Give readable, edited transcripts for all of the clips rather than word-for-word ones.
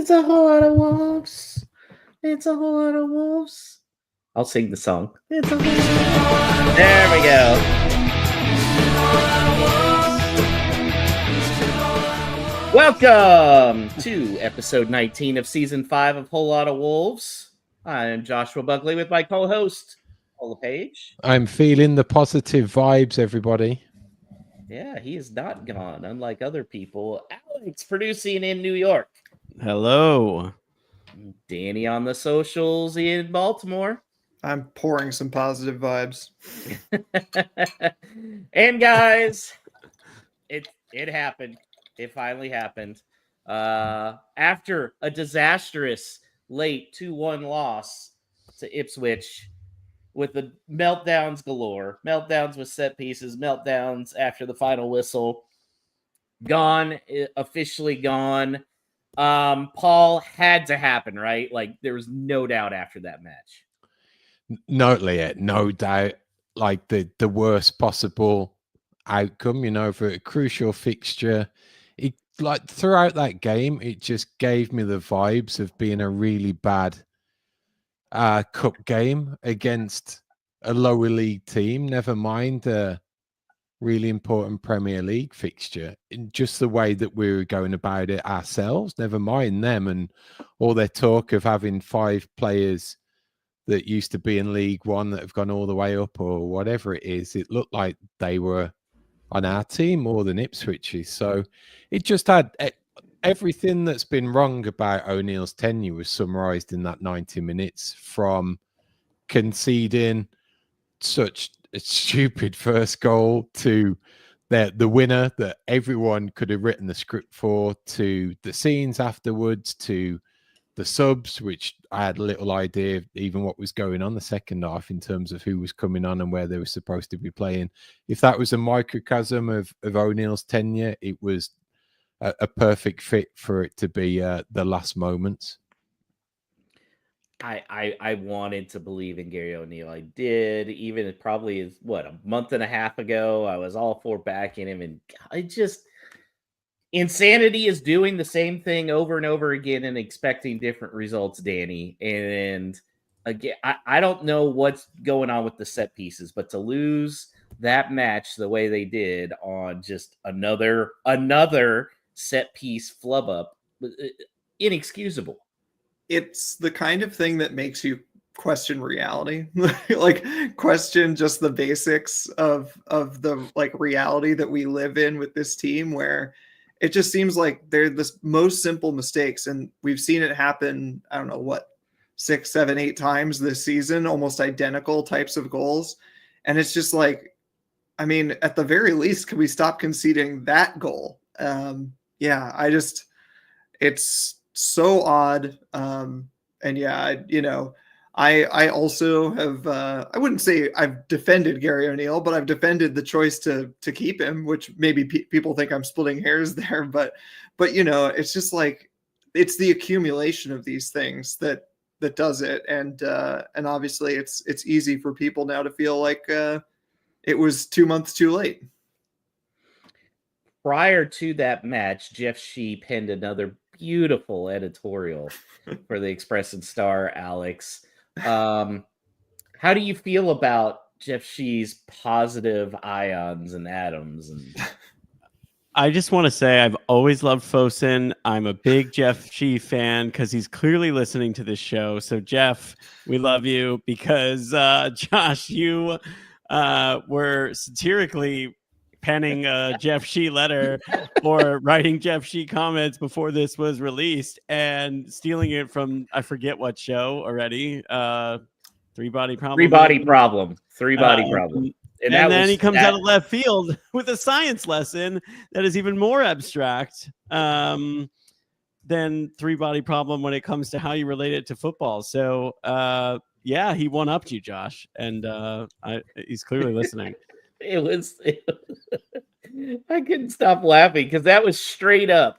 It's a whole lot of wolves. It's a whole lot of wolves. I'll sing the song. It's a whole... There we go. Welcome to episode 19 of season 5 of Whole Lot of Wolves. I'm Joshua Buckley with my co-host, Paula Page. I'm feeling the positive vibes, everybody. Yeah, he is not gone, unlike other people. Alex, producing in New York. Hello. Danny on the socials in Baltimore. I'm pouring some positive vibes. And guys, it happened. It finally happened. After a disastrous late 2-1 loss to Ipswich with the meltdowns galore, meltdowns with set pieces, meltdowns after the final whistle. GON, officially gone. Paul, had to happen, right? Like, there was no doubt after that match. No, Leah, no doubt. Like the worst possible outcome, for a crucial fixture. It, like, throughout that game, it just gave me the vibes of being a really bad cup game against a lower league team. Never mind a really important Premier League fixture. In just the way that we were going about it ourselves. Never mind them and all their talk of having 5 players that used to be in League One that have gone all the way up or whatever it is. It looked like they were on our team more than Ipswich's. So it just had everything that's been wrong about O'Neill's tenure was summarised in that 90 minutes, from conceding such a stupid first goal to the winner that everyone could have written the script for, to the scenes afterwards, to the subs, which I had little idea even what was going on the second half in terms of who was coming on and where they were supposed to be playing. If that was a microcosm of O'Neill's tenure, it was a perfect fit for it to be the last moments. I wanted to believe in Gary O'Neill. I did, even probably a month and a half ago. I was all for backing him, and I just... Insanity is doing the same thing over and over again and expecting different results, Danny. And again, I don't know what's going on with the set pieces, but to lose that match the way they did on just another set piece flub up, inexcusable. It's the kind of thing that makes you question reality, like question just the basics of the reality that we live in with this team, where it just seems like they're the most simple mistakes. And we've seen it happen, I don't know, 6, 7, 8 times this season, almost identical types of goals. And it's just like, I mean, at the very least, can we stop conceding that goal? It's so odd. I also have, I wouldn't say I've defended Gary O'Neill, but I've defended the choice to keep him, which maybe people think I'm splitting hairs there. But it's just like, it's the accumulation of these things that does it. And obviously it's easy for people now to feel like it was 2 months too late. Prior to that match, Jeff Shee penned another beautiful editorial for the Express and Star, Alex. How do you feel about Jeff Shee's positive ions and atoms? And I just want to say I've always loved Fosun. I'm a big Jeff Shee fan because he's clearly listening to this show. So Jeff, we love you, because Josh, you were satirically penning a Jeff Shee letter or writing Jeff Shee comments before this was released and stealing it from, I forget what show already. Three Body Problem. Three Body Problem. And then he comes out of left field with a science lesson that is even more abstract than Three Body Problem when it comes to how you relate it to football. So, he one-upped you, Josh, and he's clearly listening. It was I couldn't stop laughing because that was straight up.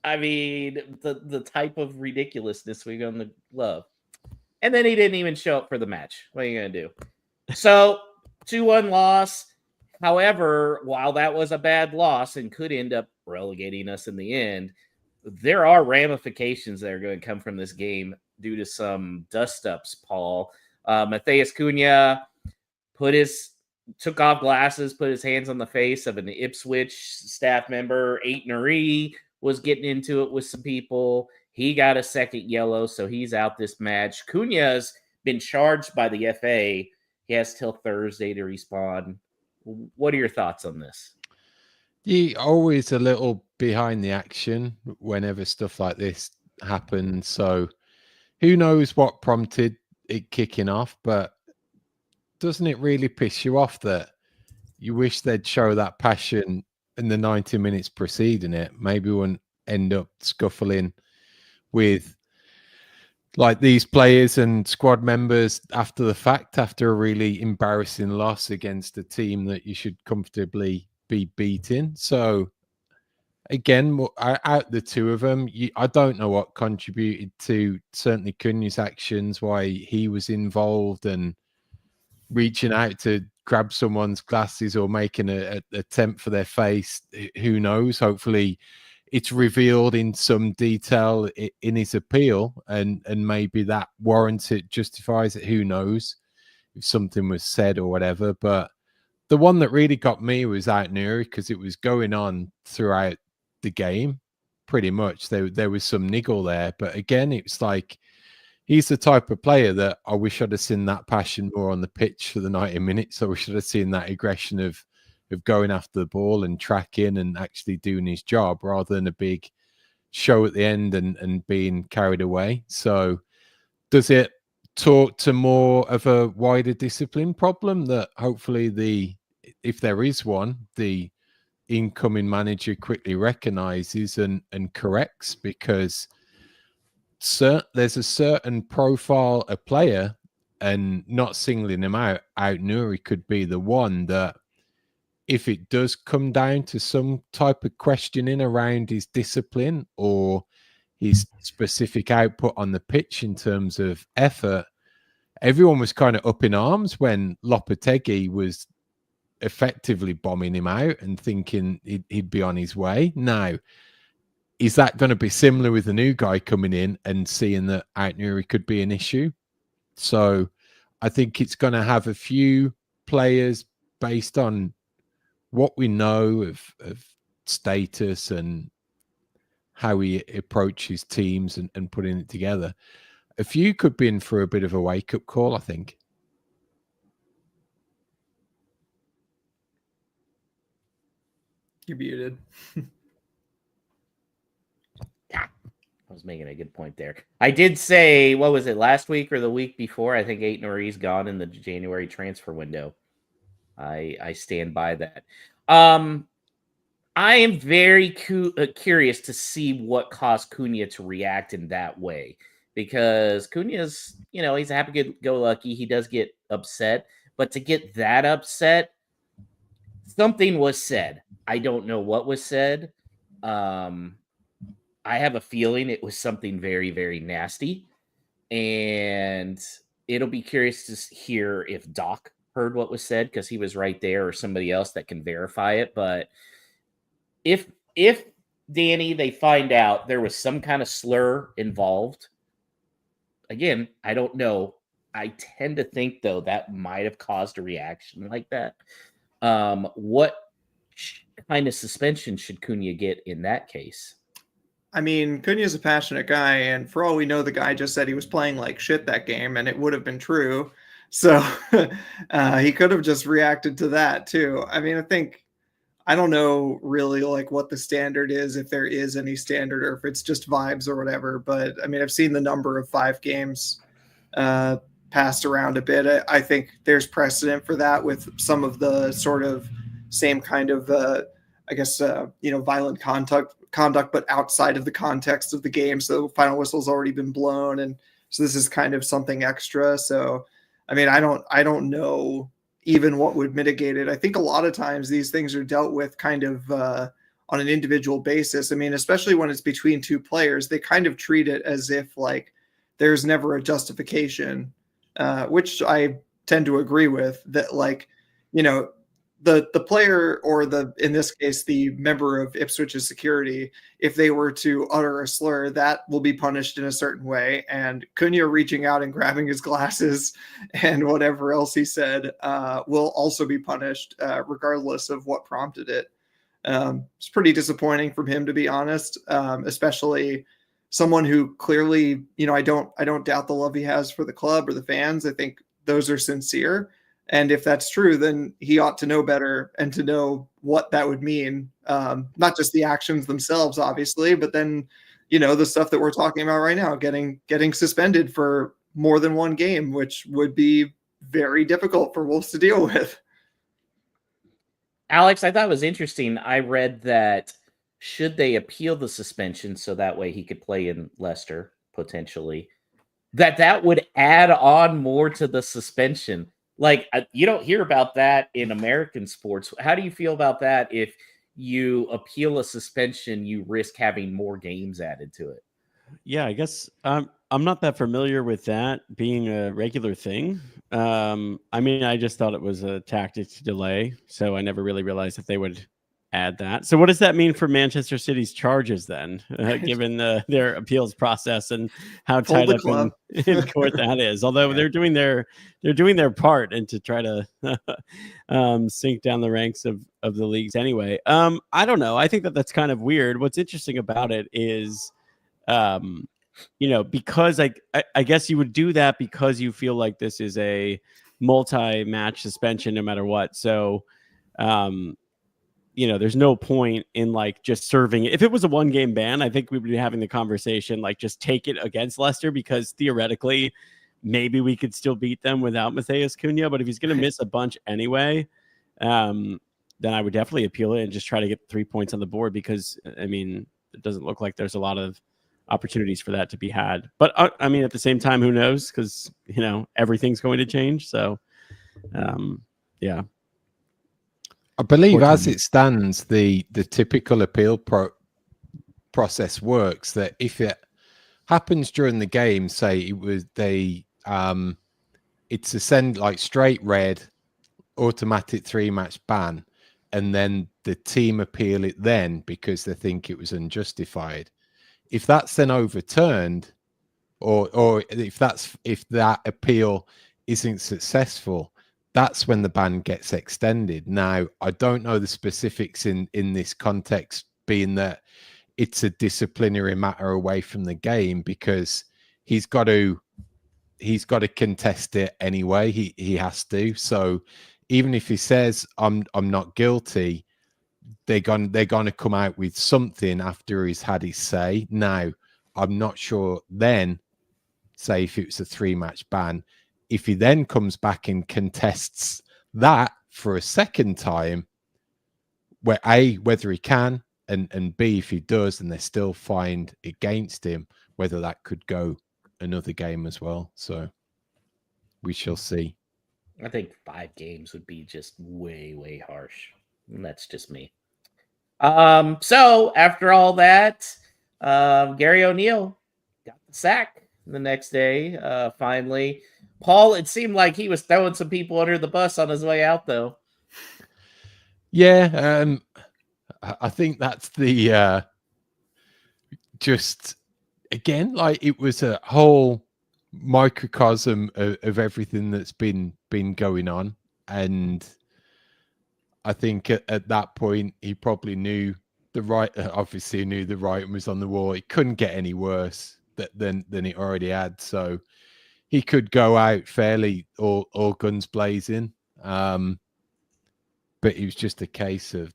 I mean, the type of ridiculousness we're going to love. And then he didn't even show up for the match. What are you going to do? So, 2-1 loss. However, while that was a bad loss and could end up relegating us in the end, there are ramifications that are going to come from this game due to some dust-ups, Paul. Matheus Cunha took off glasses, put his hands on the face of an Ipswich staff member. Aït-Nouri was getting into it with some people. He got a second yellow, so he's out this match. Cunha's been charged by the FA. He has till Thursday to respond. What are your thoughts on this? You're always a little behind the action whenever stuff like this happens. So who knows what prompted it kicking off, but doesn't it really piss you off that you wish they'd show that passion in the 90 minutes preceding it? Maybe we wouldn't end up scuffling with like these players and squad members after the fact, after a really embarrassing loss against a team that you should comfortably be beating. So again, out the two of them, I don't know what contributed to certainly Cunha's actions, why he was involved and reaching out to grab someone's glasses or making an attempt for their face. Who knows? Hopefully it's revealed in some detail in his appeal, and maybe that warrants it, justifies it. Who knows if something was said or whatever. But the one that really got me was Aït-Nouri, because it was going on throughout the game pretty much. There was some niggle there, but again, it's like he's the type of player that I wish I'd have seen that passion more on the pitch for the 90 minutes. So we should have seen that aggression of going after the ball and tracking and actually doing his job, rather than a big show at the end and being carried away. So does it talk to more of a wider discipline problem that hopefully if there is one, the incoming manager quickly recognizes and corrects? Because there's a certain profile of player, and not singling him out, Aït-Nouri could be the one that, if it does come down to some type of questioning around his discipline or his specific output on the pitch in terms of effort, everyone was kind of up in arms when Lopetegui was effectively bombing him out and thinking he'd be on his way. Now, is that going to be similar with the new guy coming in and seeing that Aït-Nouri could be an issue? So I think it's going to have a few players based on what we know of status and how he approaches teams and putting it together. A few could be in for a bit of a wake-up call, I think. You're muted. I was making a good point there. I did say, what was it, last week or the week before? I think Aït-Nouri's gone in the January transfer window. I stand by that. I am very curious to see what caused Cunha to react in that way, because Cunha's, he's a happy-go-lucky. He does get upset, but to get that upset, something was said. I don't know what was said. I have a feeling it was something very, very nasty, and it'll be curious to hear if Doc heard what was said, because he was right there, or somebody else that can verify it. But if Danny, they find out there was some kind of slur involved, again, I don't know. I tend to think, though, that might have caused a reaction like that. What kind of suspension should Cunha get in that case? I mean, Cunha's a passionate guy, and for all we know, the guy just said he was playing like shit that game, and it would have been true. So he could have just reacted to that too. I mean, I don't know really like what the standard is, if there is any standard, or if it's just vibes or whatever. But I mean, I've seen the number of 5 games passed around a bit. I think there's precedent for that with some of the sort of same kind of, violent conduct, but outside of the context of the game. So the final whistle's already been blown, and so this is kind of something extra. So, I mean, I don't know even what would mitigate it. I think a lot of times these things are dealt with kind of on an individual basis. I mean, especially when it's between two players, they kind of treat it as if like there's never a justification, which I tend to agree with, that like, the player, or in this case, the member of Ipswich's security, if they were to utter a slur, that will be punished in a certain way. And Cunha reaching out and grabbing his glasses and whatever else he said will also be punished, regardless of what prompted it. It's pretty disappointing from him, to be honest, especially someone who clearly, I don't doubt the love he has for the club or the fans. I think those are sincere. And if that's true, then he ought to know better and to know what that would mean. Not just the actions themselves, obviously, but then, the stuff that we're talking about right now, getting suspended for more than one game, which would be very difficult for Wolves to deal with. Alex, I thought it was interesting. I read that should they appeal the suspension so that way he could play in Leicester, potentially, that would add on more to the suspension. Like, you don't hear about that in American sports. How do you feel about that? If you appeal a suspension, you risk having more games added to it. Yeah, I guess I'm not that familiar with that being a regular thing. I mean, I just thought it was a tactic to delay, so I never really realized that they would add that. So what does that mean for Manchester City's charges then, given their appeals process and how tied up in court that is? Although they're doing their part and to try to sink down the ranks of the leagues anyway. I don't know. I think that's kind of weird. What's interesting about it is, because I guess you would do that because you feel like this is a multi-match suspension no matter what. So, there's no point in like just serving it. If it was a 1-game ban, I think we would be having the conversation, like just take it against Leicester, because theoretically maybe we could still beat them without Matheus Cunha. But if he's going to miss a bunch anyway, then I would definitely appeal it and just try to get 3 points on the board, because I mean, it doesn't look like there's a lot of opportunities for that to be had. But I mean, at the same time, who knows? Because, everything's going to change. So, yeah. I believe as it stands, the typical appeal process works that if it happens during the game, say it's a send like straight red, automatic 3-match ban, and then the team appeal it then because they think it was unjustified. If that's then overturned, or if that appeal isn't successful, that's when the ban gets extended. Now, I don't know the specifics in this context, being that it's a disciplinary matter away from the game, because he's got to contest it anyway. He has to. So even if he says I'm not guilty, they're going to come out with something after he's had his say. Now, I'm not sure then, say if it was a 3-match ban, if he then comes back and contests that for a second time, where A, whether he can, and B, if he does and they still find against him, whether that could go another game as well. So we shall see. I think 5 games would be just way, way harsh. And that's just me. So after all that, Gary O'Neill got the sack the next day, finally. Paul, it seemed like he was throwing some people under the bus on his way out, though. Yeah, I think that's the just again, like it was a whole microcosm of everything that's been going on, and I think at that point he probably knew the writing was on the wall. It couldn't get any worse than it already had, so he could go out fairly all guns blazing. But it was just a case of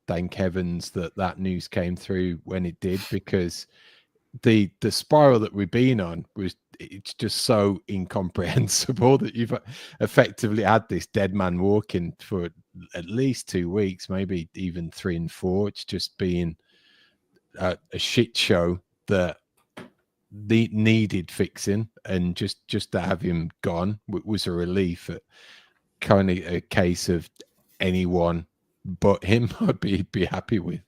thank heavens that news came through when it did, because the spiral that we've been on it's just so incomprehensible that you've effectively had this dead man walking for at least 2 weeks, maybe even 3 and 4. It's just been a shit show that needed fixing, and just to have him gone was a relief. Kind of a case of anyone but him I'd be happy with.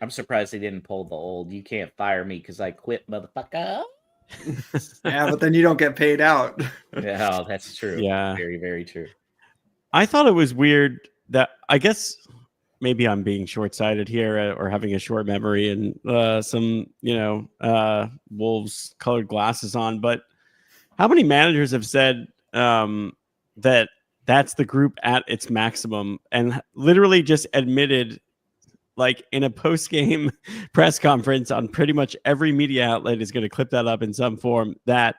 I'm surprised they didn't pull the old "you can't fire me because I quit," motherfucker. Yeah, but then you don't get paid out. Yeah, that's true. Yeah, very, very true. I thought it was weird that, I guess maybe I'm being short-sighted here or having a short memory and some, Wolves colored glasses on, but how many managers have said that that's the group at its maximum and literally just admitted, like in a post-game press conference on pretty much every media outlet is going to clip that up in some form, that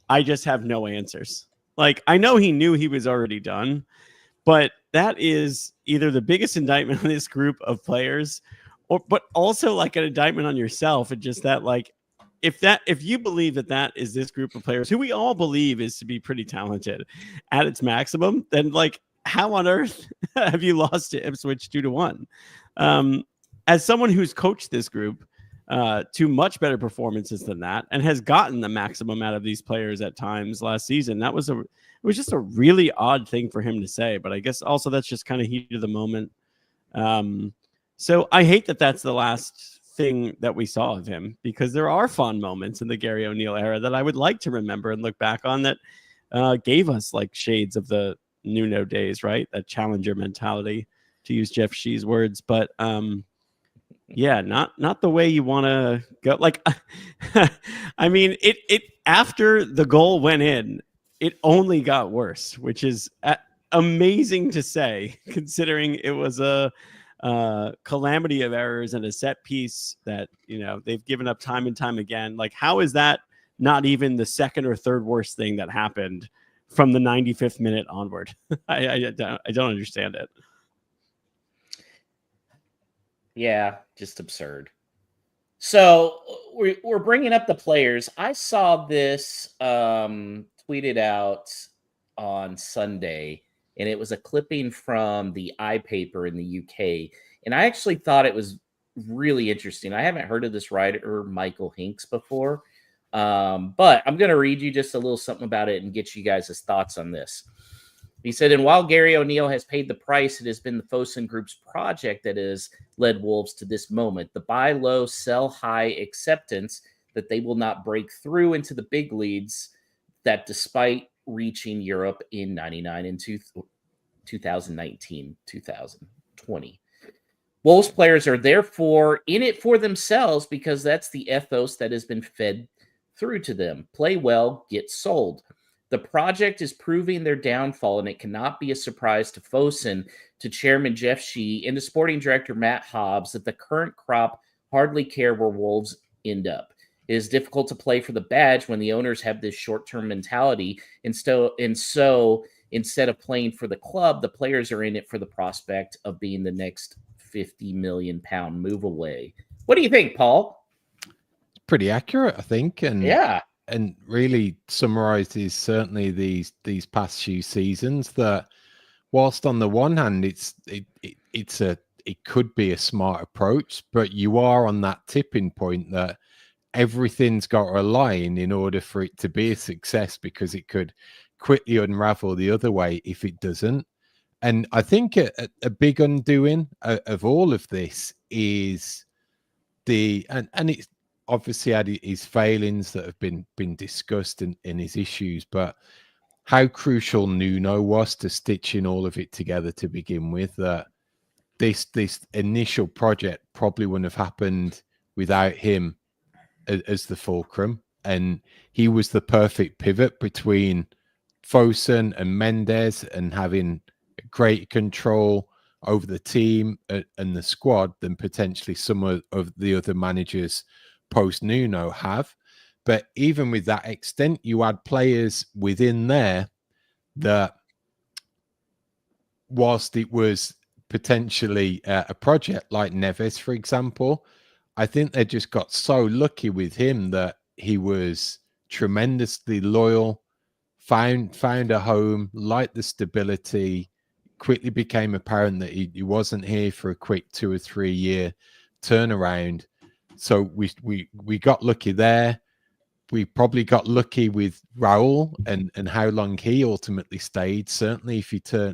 I just have no answers. Like, I know he knew he was already done, but that is either the biggest indictment on this group of players, but also like an indictment on yourself. And just that, like, if you believe that is this group of players who we all believe is to be pretty talented at its maximum, then like, how on earth have you lost to Ipswich 2-1? As someone who's coached this group to much better performances than that and has gotten the maximum out of these players at times last season, it was just a really odd thing for him to say. But I guess also that's just kind of heat of the moment. So I hate that that's the last thing that we saw of him, because there are fond moments in the Gary O'Neill era that I would like to remember and look back on that gave us like shades of the Nuno days, right? That challenger mentality, to use Jeff Shee's words. But yeah, not the way you want to go. Like, I mean, it after the goal went in, it only got worse, which is amazing to say, considering it was a calamity of errors and a set piece that, they've given up time and time again. Like, how is that not even the second or third worst thing that happened from the 95th minute onward? I don't understand it. Yeah, just absurd. So we're bringing up the players. I saw this tweeted out on Sunday, and it was a clipping from the iPaper in the UK. And I actually thought it was really interesting. I haven't heard of this writer, Michael Hinks, before. But I'm going to read you just a little something about it and get you guys' thoughts on this. He said, and while Gary O'Neill has paid the price, it has been the Fosun Group's project that has led Wolves to this moment. The buy low, sell high acceptance that they will not break through into the big leagues, that despite reaching Europe in 99 and 2019, 2020. Wolves players are therefore in it for themselves, because that's the ethos that has been fed through to them. Play well, get sold. The project is proving their downfall, and it cannot be a surprise to Fosun, to Chairman Jeff Shee, and to Sporting Director Matt Hobbs that the current crop hardly care where Wolves end up. It is difficult to play for the badge when the owners have this short-term mentality, and so instead of playing for the club, the players are in it for the prospect of being the next £50 million move away. What do you think, Paul? Pretty accurate, I think. And yeah. And really summarizes certainly these past few seasons, that whilst on the one hand it could be a smart approach, but you are on that tipping point that everything's got to align in order for it to be a success, because it could quickly unravel the other way if it doesn't. And I think a big undoing of all of this is and it's obviously had his failings that have been discussed in his issues, but how crucial Nuno was to stitching all of it together to begin with. That this initial project probably wouldn't have happened without him as the fulcrum, and he was the perfect pivot between Fosun and Mendes, and having great control over the team and the squad than potentially some of the other managers post Nuno have. But even with that extent, you had players within there that, whilst it was potentially a project like Neves, for example, I think they just got so lucky with him that he was tremendously loyal, found a home, liked the stability. Quickly became apparent that he wasn't here for a quick 2 or 3 year turnaround. So we got lucky there. We probably got lucky with Raul and how long he ultimately stayed. Certainly,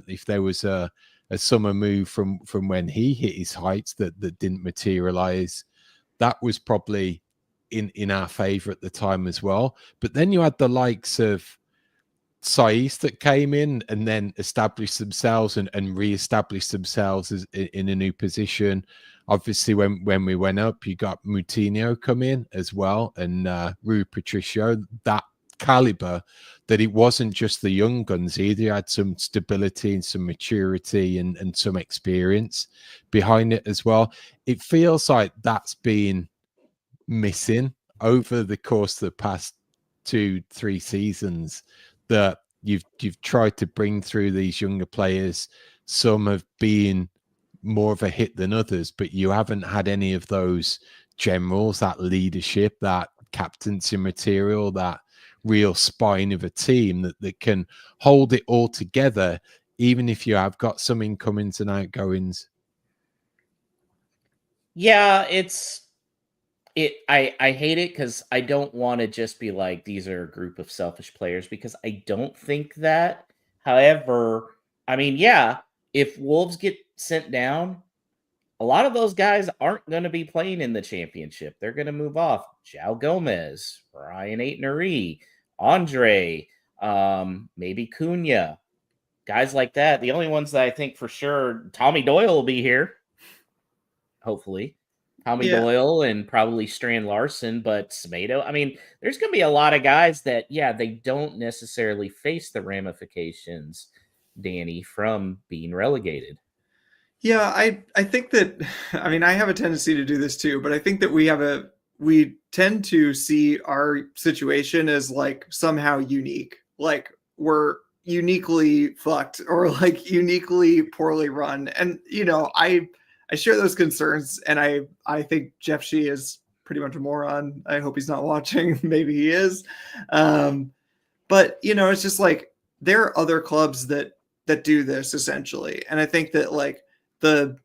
if there was a summer move from when he hit his heights that didn't materialize, that was probably in our favor at the time as well. But then you had the likes of Saiz that came in and then established themselves and re-established themselves in a new position. Obviously, when we went up, you got Moutinho come in as well, and Rui Patricio, that caliber, that it wasn't just the young guns either. You had some stability and some maturity and some experience behind it as well. It feels like that's been missing over the course of the past 2-3 seasons, that you've tried to bring through these younger players. Some have been more of a hit than others, but you haven't had any of those generals, that leadership, that captaincy material, that real spine of a team that can hold it all together, even if you have got some incomings and outgoings. Yeah, I hate it because I don't want to just be like, these are a group of selfish players, because I don't think that. However, I mean, yeah, if Wolves get sent down, a lot of those guys aren't going to be playing in the championship. They're going to move off. João Gomez, Ryan Aitnery, Andre, maybe Cunha, guys like that. The only ones that I think for sure, Tommy Doyle will be here, hopefully. Tommy Doyle and probably Strand Larson, but Semedo. I mean, there's going to be a lot of guys that, yeah, they don't necessarily face the ramifications, Danny, from being relegated. Yeah, I think that, I mean, I have a tendency to do this too, but I think that we tend to see our situation as like somehow unique. Like we're uniquely fucked or like uniquely poorly run. And, you know, I share those concerns, and I think Jeff Shee is pretty much a moron. I hope he's not watching. Maybe he is. But, you know, it's just like there are other clubs that do this essentially. And I think that like the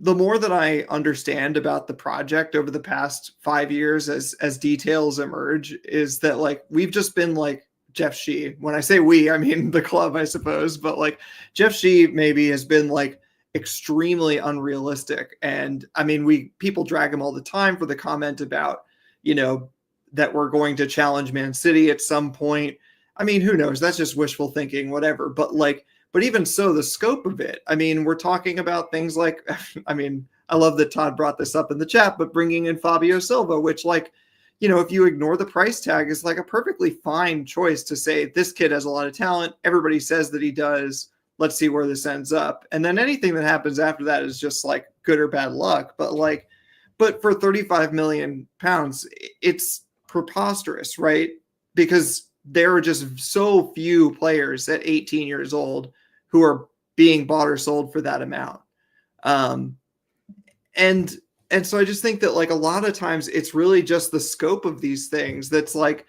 more that I understand about the project over the past 5 years as details emerge, is that like we've just been like Jeff Shee. When I say we, I mean the club, I suppose. But like Jeff Shee maybe has been like extremely unrealistic. And I mean, people drag him all the time for the comment about, you know, that we're going to challenge Man City at some point. I mean, who knows? That's just wishful thinking, whatever. But even so, the scope of it, I mean, we're talking about things like, I mean, I love that Todd brought this up in the chat, but bringing in Fabio Silva, which like, you know, if you ignore the price tag, is like a perfectly fine choice to say, this kid has a lot of talent. Everybody says that he does. Let's see where this ends up. And then anything that happens after that is just like good or bad luck. But for 35 million pounds, it's preposterous, right? Because there are just so few players at 18 years old who are being bought or sold for that amount. And so I just think that like a lot of times it's really just the scope of these things that's like,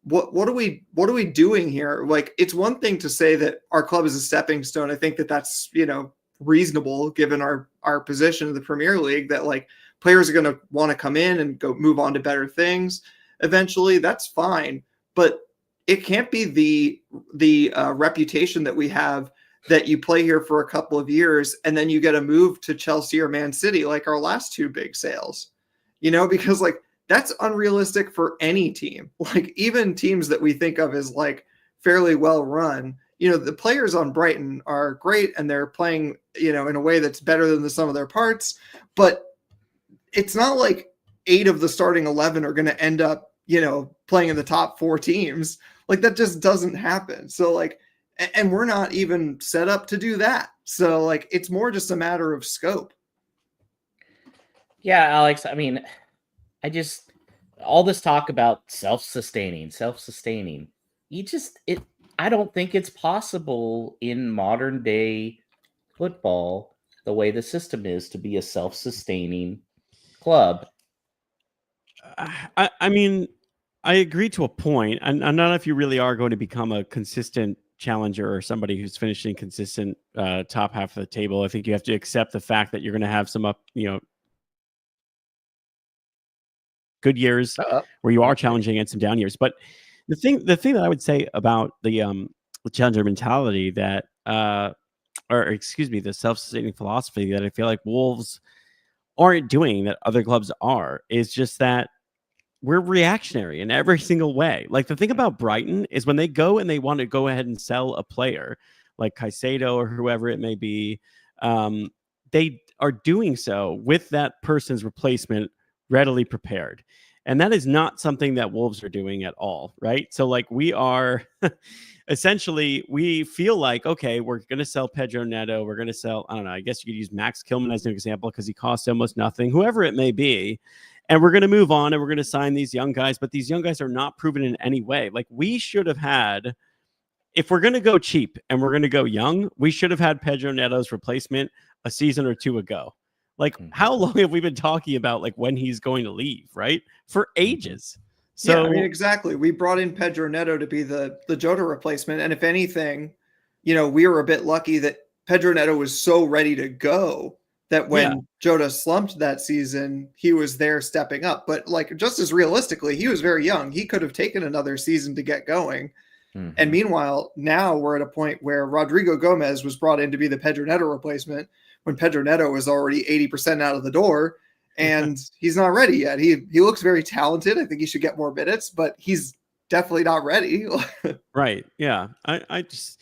what are we doing here? Like, it's one thing to say that our club is a stepping stone. I think that that's, you know, reasonable given our position in the Premier League, that like players are going to want to come in and go move on to better things eventually. That's fine, but it can't be the reputation that we have, that you play here for a couple of years and then you get a move to Chelsea or Man City, like our last two big sales, you know, because like that's unrealistic for any team. Like even teams that we think of as like fairly well run, you know, the players on Brighton are great and they're playing, you know, in a way that's better than the sum of their parts, but it's not like 8 of the starting 11 are going to end up, you know, playing in the top 4 teams. Like that just doesn't happen. So like, and we're not even set up to do that. So like, it's more just a matter of scope. Yeah, Alex, I mean, all this talk about self-sustaining. I don't think it's possible in modern day football, the way the system is, to be a self-sustaining club. I mean, I agree to a point. And I don't know if you really are going to become a consistent challenger or somebody who's finishing consistent top half of the table. I think you have to accept the fact that you're going to have some good years where you are challenging and some down years. But the thing that I would say about the challenger mentality the self-sustaining philosophy that I feel like Wolves aren't doing that other clubs are, is just that we're reactionary in every single way. Like the thing about Brighton is when they go and they want to go ahead and sell a player like Caicedo or whoever it may be, they are doing so with that person's replacement readily prepared. And that is not something that Wolves are doing at all, right? So like we are essentially, we feel like, okay, we're going to sell Pedro Neto. We're going to sell, I don't know, I guess you could use Max Kilman as an example because he costs almost nothing, whoever it may be. And we're going to move on and we're going to sign these young guys, but these young guys are not proven in any way. Like we should have had, if we're going to go cheap and we're going to go young, we should have had Pedro Neto's replacement a season or two ago. Like how long have we been talking about like when he's going to leave, right? For ages. So yeah, I mean, exactly. We brought in Pedro Neto to be the Jota replacement. And if anything, you know, we were a bit lucky that Pedro Neto was so ready to go that when Jota slumped that season, he was there stepping up. But like just as realistically, he was very young. He could have taken another season to get going. And meanwhile, now we're at a point where Rodrigo Gomez was brought in to be the Pedro Neto replacement when Pedro Neto was already 80% out of the door, and he's not ready yet. He looks very talented. I think he should get more minutes, but he's definitely not ready. Right. Yeah. I just,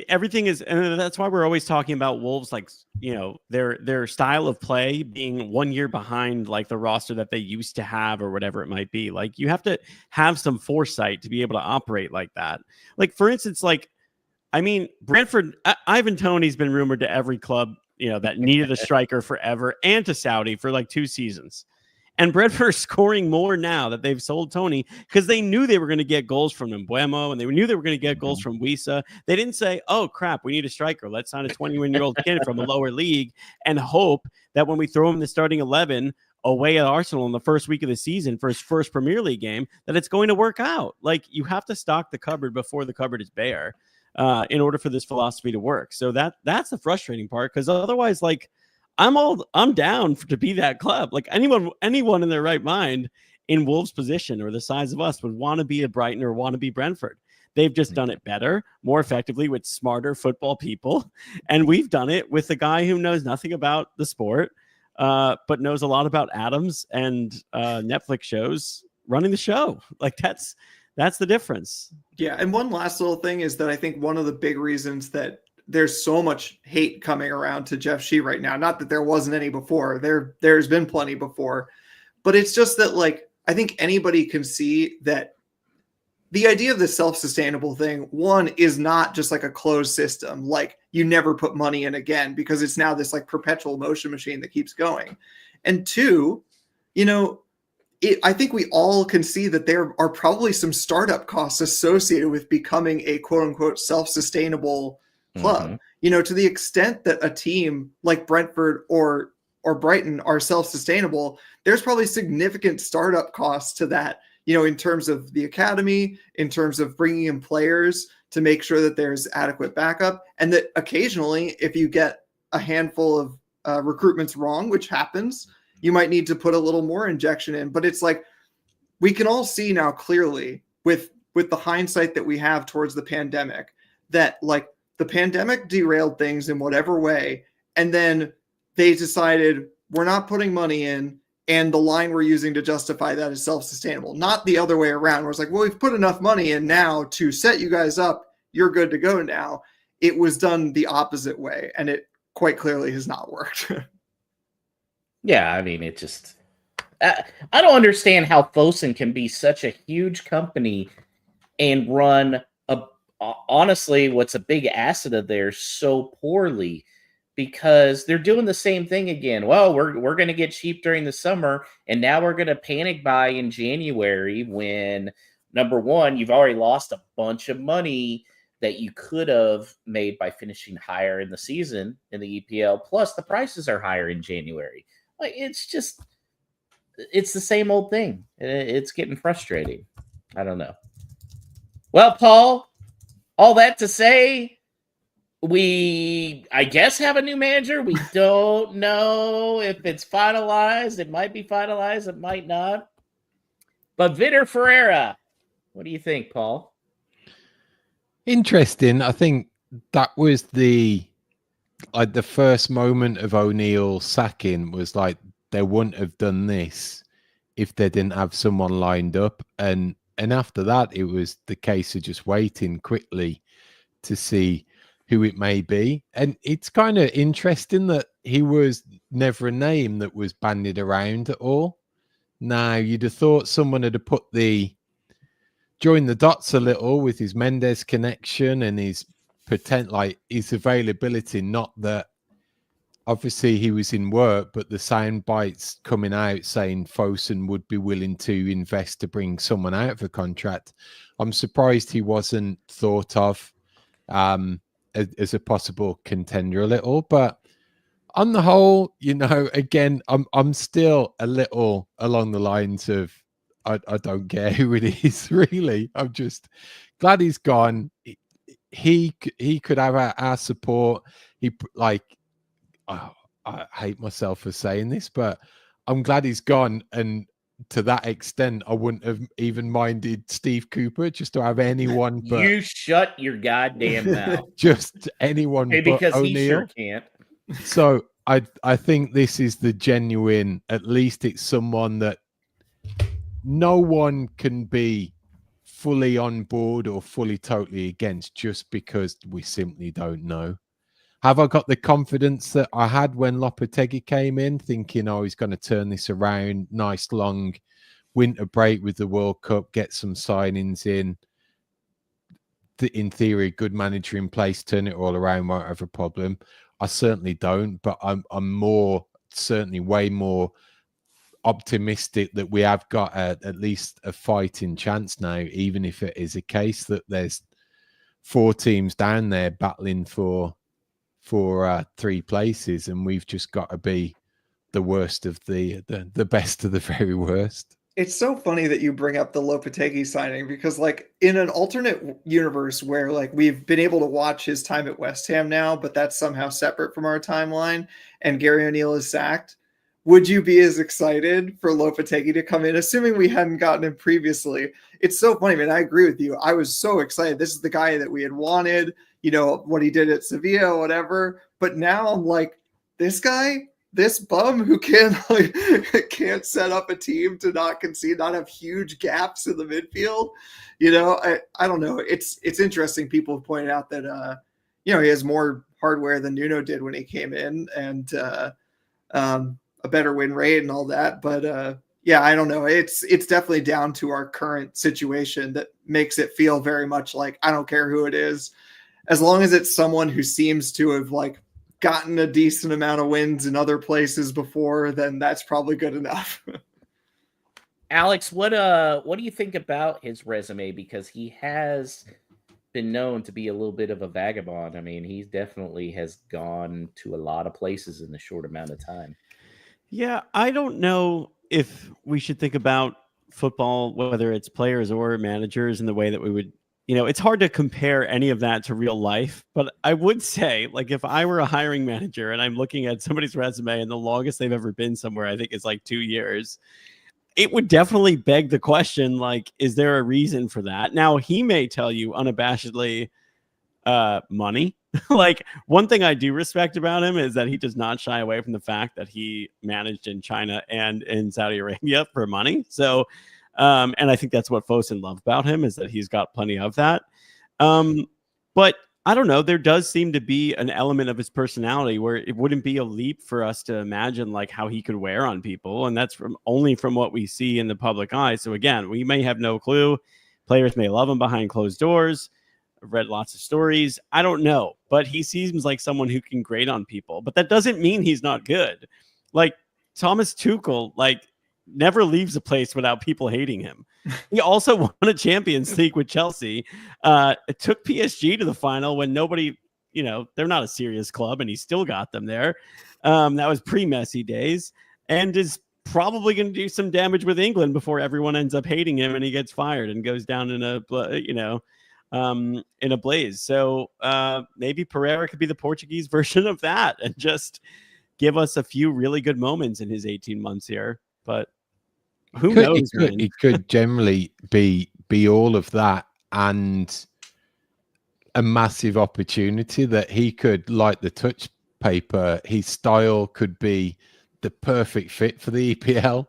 everything is, and that's why we're always talking about Wolves, like, you know, their style of play being 1 year behind like the roster that they used to have or whatever it might be. Like you have to have some foresight to be able to operate like that. Like for instance, like, I mean, Brentford, Ivan Toney's been rumored to every club, you know, that needed a striker forever and to Saudi for like 2 seasons. And Brentford are scoring more now that they've sold Toney because they knew they were going to get goals from Mbeumo and they knew they were going to get goals from Wissa. They didn't say, oh, crap, we need a striker. Let's sign a 21-year-old kid from a lower league and hope that when we throw him in the starting 11 away at Arsenal in the first week of the season for his first Premier League game, that it's going to work out. Like you have to stock the cupboard before the cupboard is bare in order for this philosophy to work. So that's the frustrating part because otherwise, like, I'm down to be that club. Like anyone in their right mind in Wolves' position or the size of us would want to be a Brighton or want to be Brentford. They've just done it better, more effectively with smarter football people. And we've done it with a guy who knows nothing about the sport, but knows a lot about atoms and Netflix shows running the show. Like that's the difference. Yeah. And one last little thing is that I think one of the big reasons that there's so much hate coming around to Jeff Shee right now. Not that there wasn't any before. There's been plenty before. But it's just that, like, I think anybody can see that the idea of the self-sustainable thing, one, is not just like a closed system. Like, you never put money in again because it's now this, like, perpetual motion machine that keeps going. And two, you know, I think we all can see that there are probably some startup costs associated with becoming a quote-unquote self-sustainable club, you know, to the extent that a team like Brentford or Brighton are self-sustainable, there's probably significant startup costs to that, you know, in terms of the academy, in terms of bringing in players to make sure that there's adequate backup. And that occasionally, if you get a handful of recruitments wrong, which happens, you might need to put a little more injection in. But it's like, we can all see now clearly with the hindsight that we have towards the pandemic that, like, the pandemic derailed things in whatever way, and then they decided we're not putting money in, and the line we're using to justify that is self-sustainable, not the other way around, where it's like, well, we've put enough money in now to set you guys up. You're good to go now. It was done the opposite way, and it quite clearly has not worked. Yeah, I mean, it just... I don't understand how Fosun can be such a huge company and run honestly, what's a big asset of theirs so poorly, because they're doing the same thing again. Well, we're going to get cheap during the summer, and now we're going to panic buy in January when, number one, you've already lost a bunch of money that you could have made by finishing higher in the season in the EPL. Plus, the prices are higher in January. Like, it's the same old thing. It's getting frustrating. I don't know. Well, Paul, all that to say, we, I guess, have a new manager. We don't know if it's finalized. It might be finalized. It might not. But Vitor Pereira, what do you think, Paul? Interesting. I think that was the first moment of O'Neill sacking was like, they wouldn't have done this if they didn't have someone lined up. And after that, it was the case of just waiting quickly to see who it may be. And it's kind of interesting that he was never a name that was bandied around at all. Now, you'd have thought someone had put joined the dots a little with his Mendes connection and his his availability. Not that obviously he was in work, but the sound bites coming out saying Fosun would be willing to invest to bring someone out of a contract. I'm surprised he wasn't thought of as a possible contender a little, but on the whole, again, I'm still a little along the lines of I don't care who it is, really. I'm just glad he's gone. He could have our support. I hate myself for saying this, but I'm glad he's gone. And to that extent, I wouldn't have even minded Steve Cooper just to have anyone. But you shut your goddamn mouth. Just anyone, because but he O'Neill. sure can't. So I think this is the genuine. At least it's someone that no one can be fully on board or fully totally against just because we simply don't know. Have I got the confidence that I had when Lopetegui came in, thinking, he's going to turn this around, nice long winter break with the World Cup, get some signings in theory, good manager in place, turn it all around, won't have a problem. I certainly don't, but I'm certainly way more optimistic that we have got at least a fighting chance now, even if it is a case that there's 4 teams down there battling for 3 places, and we've just got to be the worst of the best of the very worst. It's so funny that you bring up the Lopetegui signing, because in an alternate universe where we've been able to watch his time at West Ham now, but that's somehow separate from our timeline, and Gary O'Neill is sacked, would you be as excited for Lopetegui to come in, assuming we hadn't gotten him previously? It's so funny, man. I agree with you. I was so excited. This is the guy that we had wanted, what he did at Sevilla, whatever. But now I'm like, this guy, this bum who can't set up a team to not concede, not have huge gaps in the midfield. I don't know. It's interesting. People have pointed out that, he has more hardware than Nuno did when he came in, and a better win rate and all that. But I don't know. It's definitely down to our current situation that makes it feel very much like, I don't care who it is, as long as it's someone who seems to have gotten a decent amount of wins in other places before, then that's probably good enough. Alex, what do you think about his resume? Because he has been known to be a little bit of a vagabond. I mean, he definitely has gone to a lot of places in a short amount of time. Yeah, I don't know if we should think about football, whether it's players or managers, in the way that we would, it's hard to compare any of that to real life. But I would say, if I were a hiring manager and I'm looking at somebody's resume and the longest they've ever been somewhere, I think is 2 years, it would definitely beg the question, is there a reason for that? Now, he may tell you unabashedly, money. One thing I do respect about him is that he does not shy away from the fact that he managed in China and in Saudi Arabia for money. So, and I think that's what Fosun loved about him, is that he's got plenty of that. But I don't know, there does seem to be an element of his personality where it wouldn't be a leap for us to imagine how he could wear on people. And that's only from what we see in the public eye. So again, we may have no clue. Players may love him behind closed doors. I've read lots of stories. I don't know, but he seems like someone who can grate on people, but that doesn't mean he's not good. Thomas Tuchel, never leaves a place without people hating him. He also won a Champions League with Chelsea. It took PSG to the final when nobody, they're not a serious club, and he still got them there. That was pre-Messi days, and is probably going to do some damage with England before everyone ends up hating him and he gets fired and goes down in a blaze. So maybe Pereira could be the Portuguese version of that and just give us a few really good moments in his 18 months here. But who knows? It could generally be all of that and a massive opportunity that he could, like the touch paper, his style could be the perfect fit for the EPL.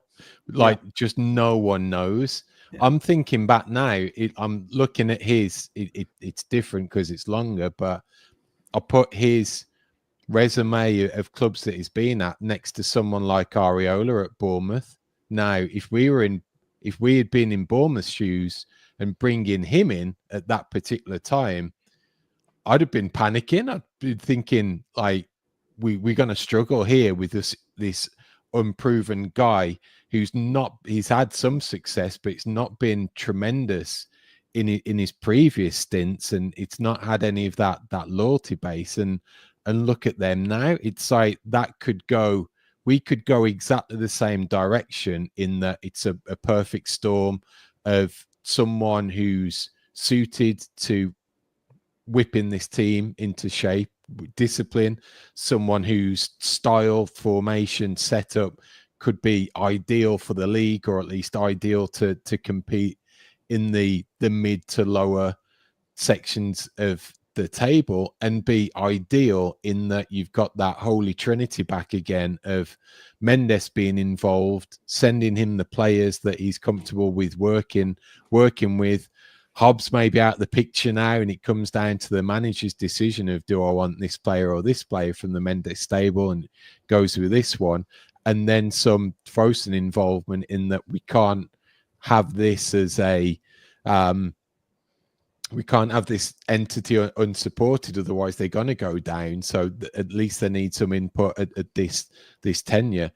Like just no one knows. Yeah. I'm thinking back now. I'm looking at his. It's different because it's longer, but I put his resume of clubs that he's been at next to someone like Areola at Bournemouth. Now, if we had been in Bournemouth's shoes and bringing him in at that particular time, I'd have been panicking. I'd be thinking like, we're going to struggle here with this unproven guy he's had some success, but it's not been tremendous in his previous stints, and it's not had any of that loyalty base. And look at them now. It's like we could go exactly the same direction, in that it's a perfect storm of someone who's suited to whipping this team into shape, discipline, someone whose style, formation, setup could be ideal for the league, or at least ideal to compete in the mid to lower sections of the table, and be ideal in that you've got that holy trinity back again of Mendes being involved, sending him the players that he's comfortable with working with. Hobbs may be out of the picture now, and it comes down to the manager's decision of, do I want this player or this player from the Mendes stable, and goes with this one. And then some Fosun involvement, in that we can't have this as we can't have this entity unsupported, otherwise they're going to go down. So at least they need some input at this tenure.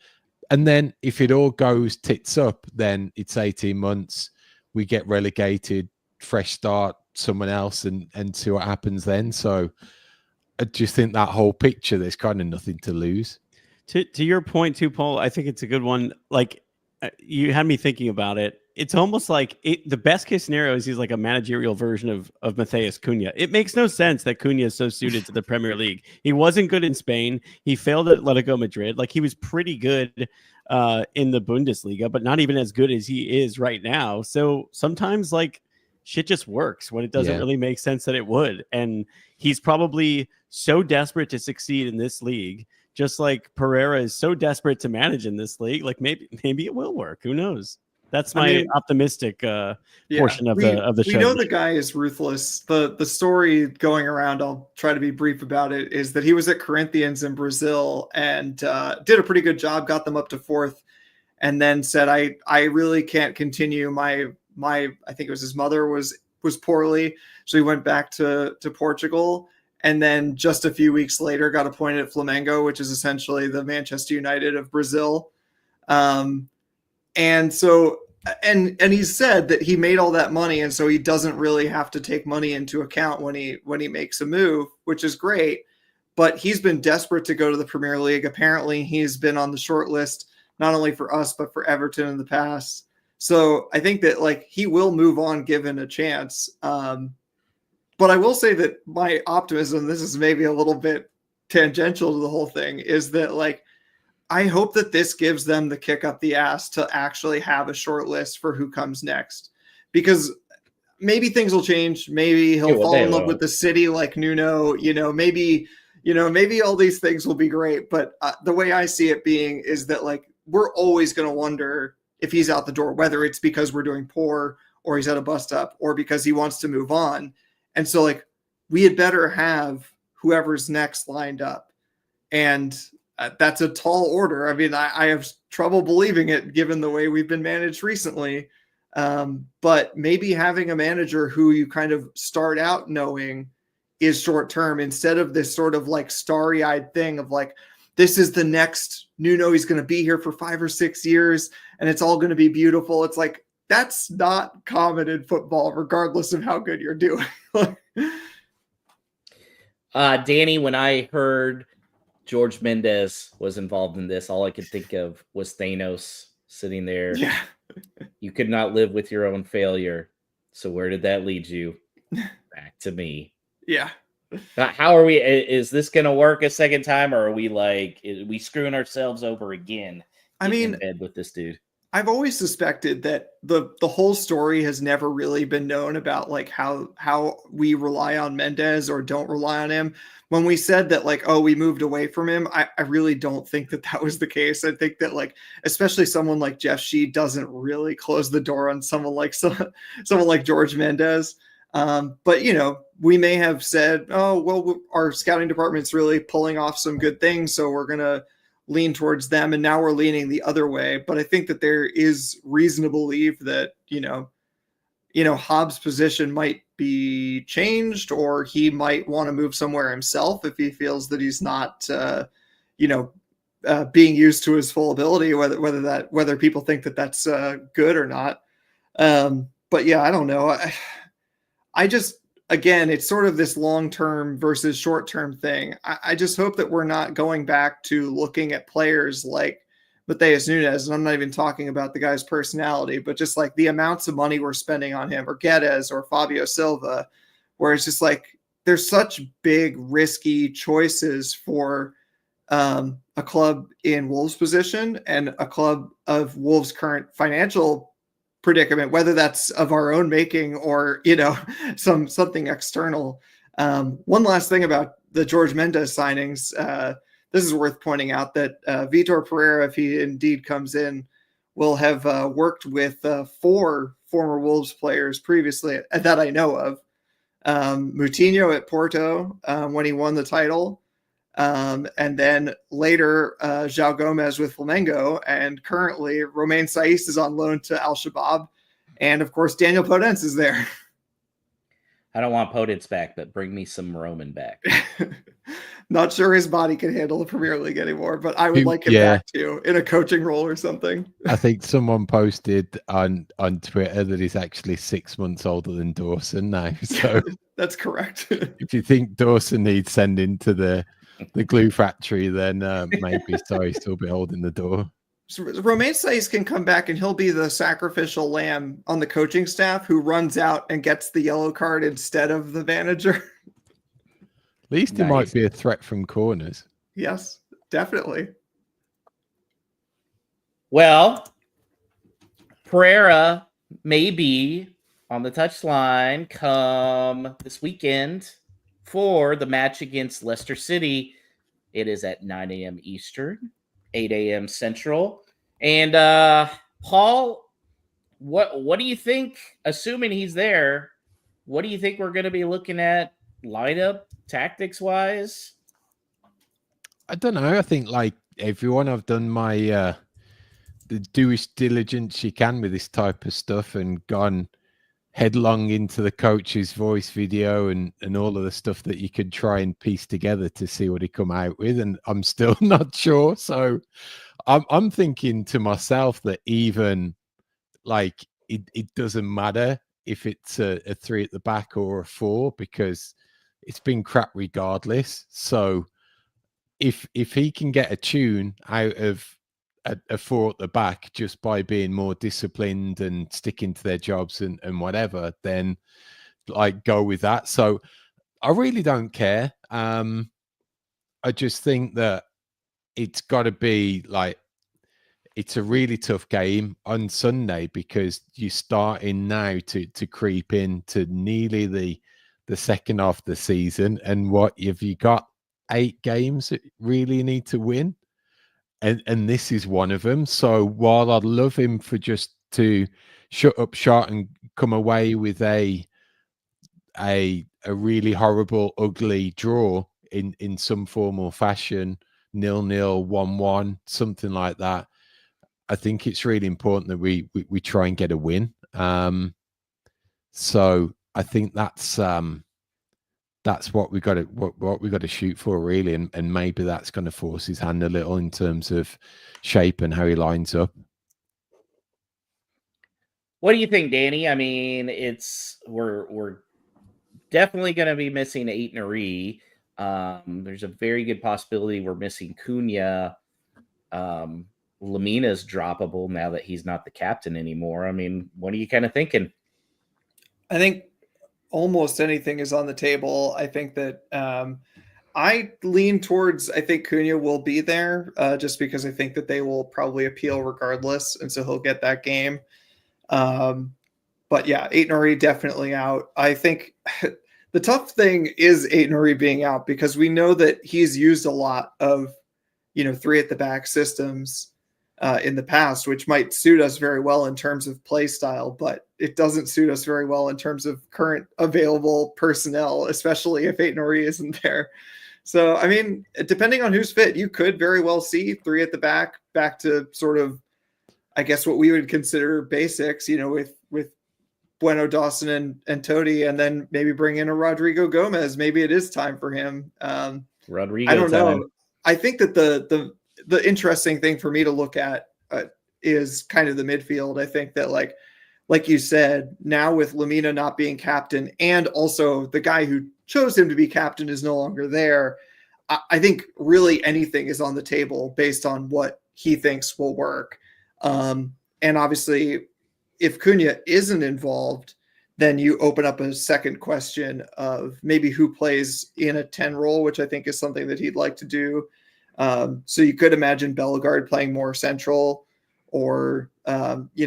And then if it all goes tits up, then it's 18 months, we get relegated, fresh start, someone else, and see what happens then. So I just think that whole picture, there's kind of nothing to lose. To your point too, Paul, I think it's a good one. Like, you had me thinking about it. It's almost like the best case scenario is he's like a managerial version of Matheus Cunha. It makes no sense that Cunha is so suited to the Premier League. He wasn't good in Spain. He failed at Atletico Madrid. Like, he was pretty good in the Bundesliga, but not even as good as he is right now. So sometimes, like, shit just works when it doesn't really make sense that it would. And he's probably so desperate to succeed in this league, just like Pereira is so desperate to manage in this league. Like, maybe it will work. Who knows? That's my optimistic portion of the show. We know the guy is ruthless. The story going around, I'll try to be brief about it, is that he was at Corinthians in Brazil and did a pretty good job, got them up to 4th, and then said, I really can't continue. My I think it was his mother was poorly, so he went back to Portugal. And then just a few weeks later got appointed at Flamengo, which is essentially the Manchester United of Brazil. And so, and he said that he made all that money, and so he doesn't really have to take money into account when he makes a move, which is great. But he's been desperate to go to the Premier League. Apparently, he's been on the short list, not only for us, but for Everton in the past. So I think that, like, he will move on given a chance. But I will say that my optimism, this is maybe a little bit tangential to the whole thing, is that, like, I hope that this gives them the kick up the ass to actually have a short list for who comes next, because maybe things will change. Maybe he'll fall in love with the city like Nuno, maybe all these things will be great. But the way I see it being is that, like, we're always going to wonder if he's out the door, whether it's because we're doing poor or he's at a bust up or because he wants to move on. And so, like, we had better have whoever's next lined up. And that's a tall order. I mean, I have trouble believing it given the way we've been managed recently. But maybe having a manager who you kind of start out knowing is short term, instead of this sort of like starry-eyed thing of like, this is the next Nuno, he's going to be here for 5 or 6 years and it's all going to be beautiful. It's like, that's not common in football, regardless of how good you're doing. Danny, when I heard George Mendes was involved in this, all I could think of was Thanos sitting there. Yeah. You could not live with your own failure. So where did that lead you? Back to me. Yeah. How are we? Is this going to work a second time, or are we screwing ourselves over again? I mean, in bed with this dude. I've always suspected that the whole story has never really been known about like how we rely on Mendes or don't rely on him. When we said that like, oh, we moved away from him, I really don't think that was the case. I think that like, especially someone like Jeff Shee doesn't really close the door on someone like George Mendes. But you know, we may have said, oh, well, our scouting department's really pulling off some good things, so we're gonna lean towards them, and now we're leaning the other way. But I think that there is reason to believe that you know Hobbs' position might be changed, or he might want to move somewhere himself if he feels that he's not being used to his full ability, whether people think that that's good or not. But yeah, I don't know. I just, again, it's sort of this long-term versus short-term thing. I just hope that we're not going back to looking at players like Matheus Nunes, and I'm not even talking about the guy's personality, but just like the amounts of money we're spending on him, or Guedes or Fabio Silva, where it's just like there's such big, risky choices for a club in Wolves' position and a club of Wolves' current financial predicament, whether that's of our own making or something external. One last thing about the George Mendes signings. This is worth pointing out that Vitor Pereira, if he indeed comes in, will have worked with 4 former Wolves players previously that I know of. Moutinho at Porto when he won the title. And then later, João Gomes with Flamengo. And currently, Romain Saiz is on loan to Al-Shabaab. And, of course, Daniel Podence is there. I don't want Podence back, but bring me some Roman back. Not sure his body can handle the Premier League anymore, but I would like him back too in a coaching role or something. I think someone posted on Twitter that he's actually 6 months older than Dawson now. So that's correct. If you think Dawson needs sending to the glue factory, then maybe still be holding the door. So Romain Saiz can come back and he'll be the sacrificial lamb on the coaching staff who runs out and gets the yellow card instead of the manager. At least he might be a threat from corners. Yes, definitely. Well, Pereira may be on the touchline come this weekend for the match against Leicester City. It is at 9 a.m. Eastern, 8 a.m. Central. And Paul, what do you think, assuming he's there, what do you think we're going to be looking at lineup tactics-wise? I don't know. I think like everyone, I've done my the due diligence you can with this type of stuff and gone headlong into the coach's voice video and all of the stuff that you could try and piece together to see what he come out with. And I'm still not sure. So I'm thinking to myself that even like it doesn't matter if it's a 3 at the back or a 4 because it's been crap regardless. So if he can get a tune out of a 4 at the back just by being more disciplined and sticking to their jobs and whatever, then like go with that. So I really don't care. I just think that it's got to be like, it's a really tough game on Sunday because you're starting now to creep into nearly the second half of the season. And what have you got? 8 games that really need to win, and this is one of them. So while I'd love him for just to shut up short and come away with a really horrible, ugly draw in some form or fashion, 0-0, 1-1, something like that, I think it's really important that we try and get a win. So I think that's what we got to what we got to shoot for, really, and maybe that's going to force his hand a little in terms of shape and how he lines up. What do you think, Danny? I mean, we're definitely going to be missing Aït-Nouri. There's a very good possibility we're missing Cunha. Lemina's droppable now that he's not the captain anymore. I mean, what are you kind of thinking? I think almost anything is on the table. I think that I lean towards, I think Cunha will be there just because I think that they will probably appeal regardless. And so he'll get that game. But yeah, Aït-Nouri definitely out. I think the tough thing is Aït-Nouri being out because we know that he's used a lot of, 3 at the back systems in the past, which might suit us very well in terms of play style, but it doesn't suit us very well in terms of current available personnel, especially if Aït-Nouri isn't there. So, I mean, depending on who's fit, you could very well see 3 at the back to sort of, I guess, what we would consider basics, with Bueno, Dawson, and Toti, and then maybe bring in a Rodrigo Gomez. Maybe it is time for him. Rodrigo I don't time. know. I think that the interesting thing for me to look at is kind of the midfield. I think that like you said, now with Lamina not being captain, and also the guy who chose him to be captain is no longer there, I think really anything is on the table based on what he thinks will work. And obviously, if Cunha isn't involved, then you open up a second question of maybe who plays in a 10 role, which I think is something that he'd like to do. So you could imagine Bellegarde playing more central, or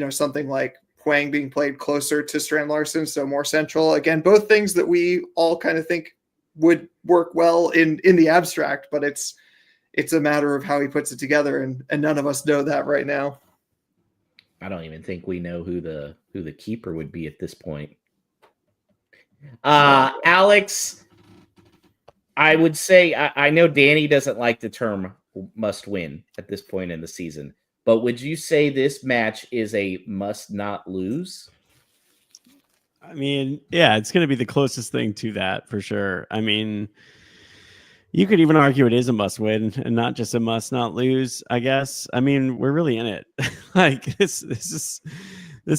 something like Hwang being played closer to Strand Larsen, so more central. Again, both things that we all kind of think would work well in the abstract, but it's a matter of how he puts it together, and none of us know that right now. I don't even think we know who the keeper would be at this point. Alex, I would say I know Danny doesn't like the term must win at this point in the season, but would you say this match is a must not lose? I mean, yeah, it's going to be the closest thing to that for sure. I mean, you could even argue it is a must win and not just a must not lose, I guess. I mean, we're really in it. Like this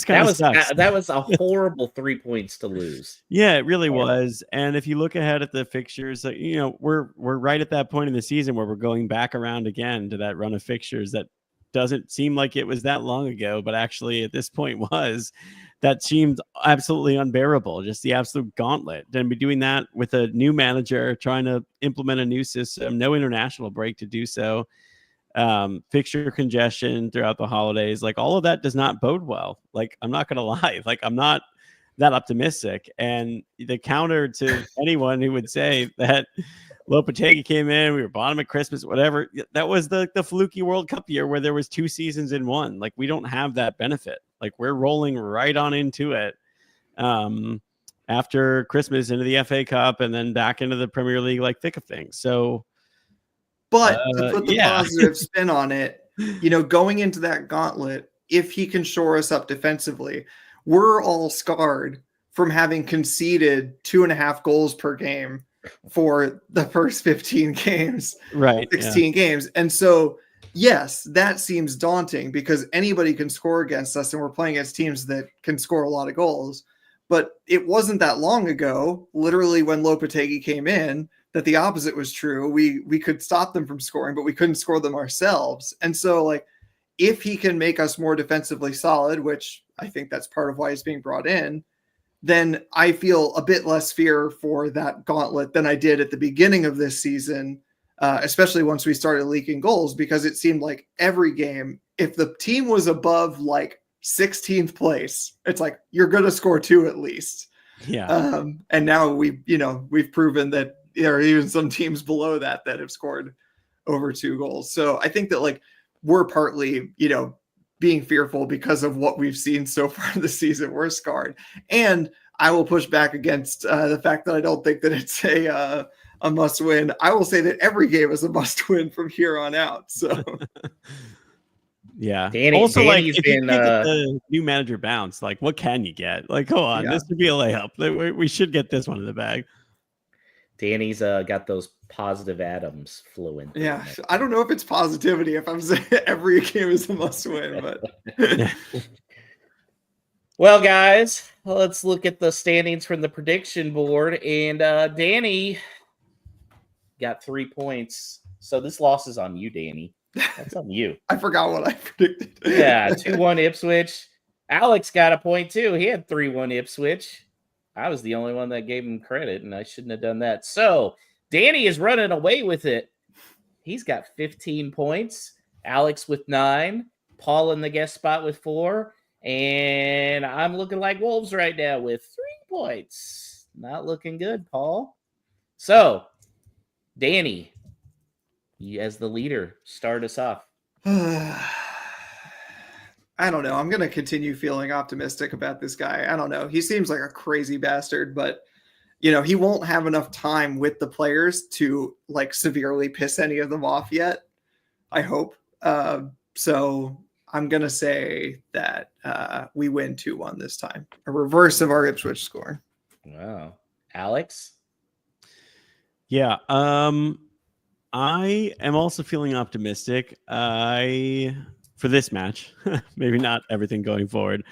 kind of sucks. That was a horrible 3 points to lose. Yeah, it really was. And if you look ahead at the fixtures, we're right at that point in the season where we're going back around again to that run of fixtures that doesn't seem like it was that long ago, but actually at this point was. That seemed absolutely unbearable, just the absolute gauntlet. And be doing that with a new manager trying to implement a new system, no international break to do so, fixture congestion throughout the holidays, like all of that does not bode well. Like, I'm not going to lie, like I'm not that optimistic. And the counter to anyone who would say that Lopetegui came in, we were bottom at Christmas, whatever, that was the fluky World Cup year where there was 2 seasons in one. Like, we don't have that benefit. Like, we're rolling right on into it after Christmas into the FA Cup and then back into the Premier League, like thick of things. So, but to put the positive spin on it, going into that gauntlet, if he can shore us up defensively, we're all scarred from having conceded 2.5 goals per game for the first 15 games, right? 16 games. And so, yes, that seems daunting because anybody can score against us, and we're playing against teams that can score a lot of goals. But it wasn't that long ago, literally when Lopetegui came in, that the opposite was true. We could stop them from scoring, but we couldn't score them ourselves. And so, like, if he can make us more defensively solid, which I think that's part of why he's being brought in, then I feel a bit less fear for that gauntlet than I did at the beginning of this season, especially once we started leaking goals, because it seemed like every game, if the team was above like 16th place, it's like, you're going to score 2 at least. Yeah. And now we've proven that there are even some teams below that have scored over 2 goals. So I think that, like, we're partly, being fearful because of what we've seen so far this season. We're scarred. And I will push back against the fact that I don't think that it's a must win. I will say that every game is a must win from here on out. So yeah. Danny's if been, you get the new manager bounce, like, what can you get? Like, go on, this would be a layup. We should get this one in the bag. Danny's got those positive atoms flowing. Yeah, I don't know if it's positivity if I'm saying every game is a must win, but well, guys, let's look at the standings from the prediction board. And Danny got 3 points. So this loss is on you, Danny. That's on you. I forgot what I predicted. Yeah, 2-1 Ipswich. Alex got a point too. He had 3-1 Ipswich. I was the only one that gave him credit, and I shouldn't have done that. So Danny is running away with it. He's got 15 points. Alex with 9. Paul in the guest spot with 4. And I'm looking like Wolves right now with 3 points. Not looking good, Paul. So, Danny, you as the leader, start us off. I don't know. I'm going to continue feeling optimistic about this guy. I don't know. He seems like a crazy bastard, but he won't have enough time with the players to like severely piss any of them off yet. I hope. So I'm going to say that we win 2-1 this time. A reverse of our Ipswich score. Wow. Alex? Yeah. I am also feeling optimistic. For this match, maybe not everything going forward.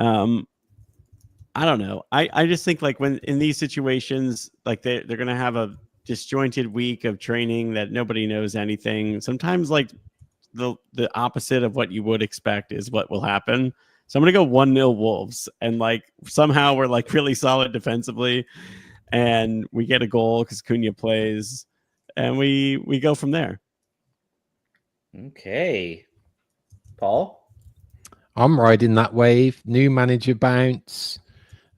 I don't know. I just think like when in these situations, like they're going to have a disjointed week of training that nobody knows anything. Sometimes like the opposite of what you would expect is what will happen. So I'm going to go 1-0 Wolves, and like somehow we're like really solid defensively and we get a goal because Cunha plays and we go from there. Okay. Paul? I'm riding that wave. New manager bounce.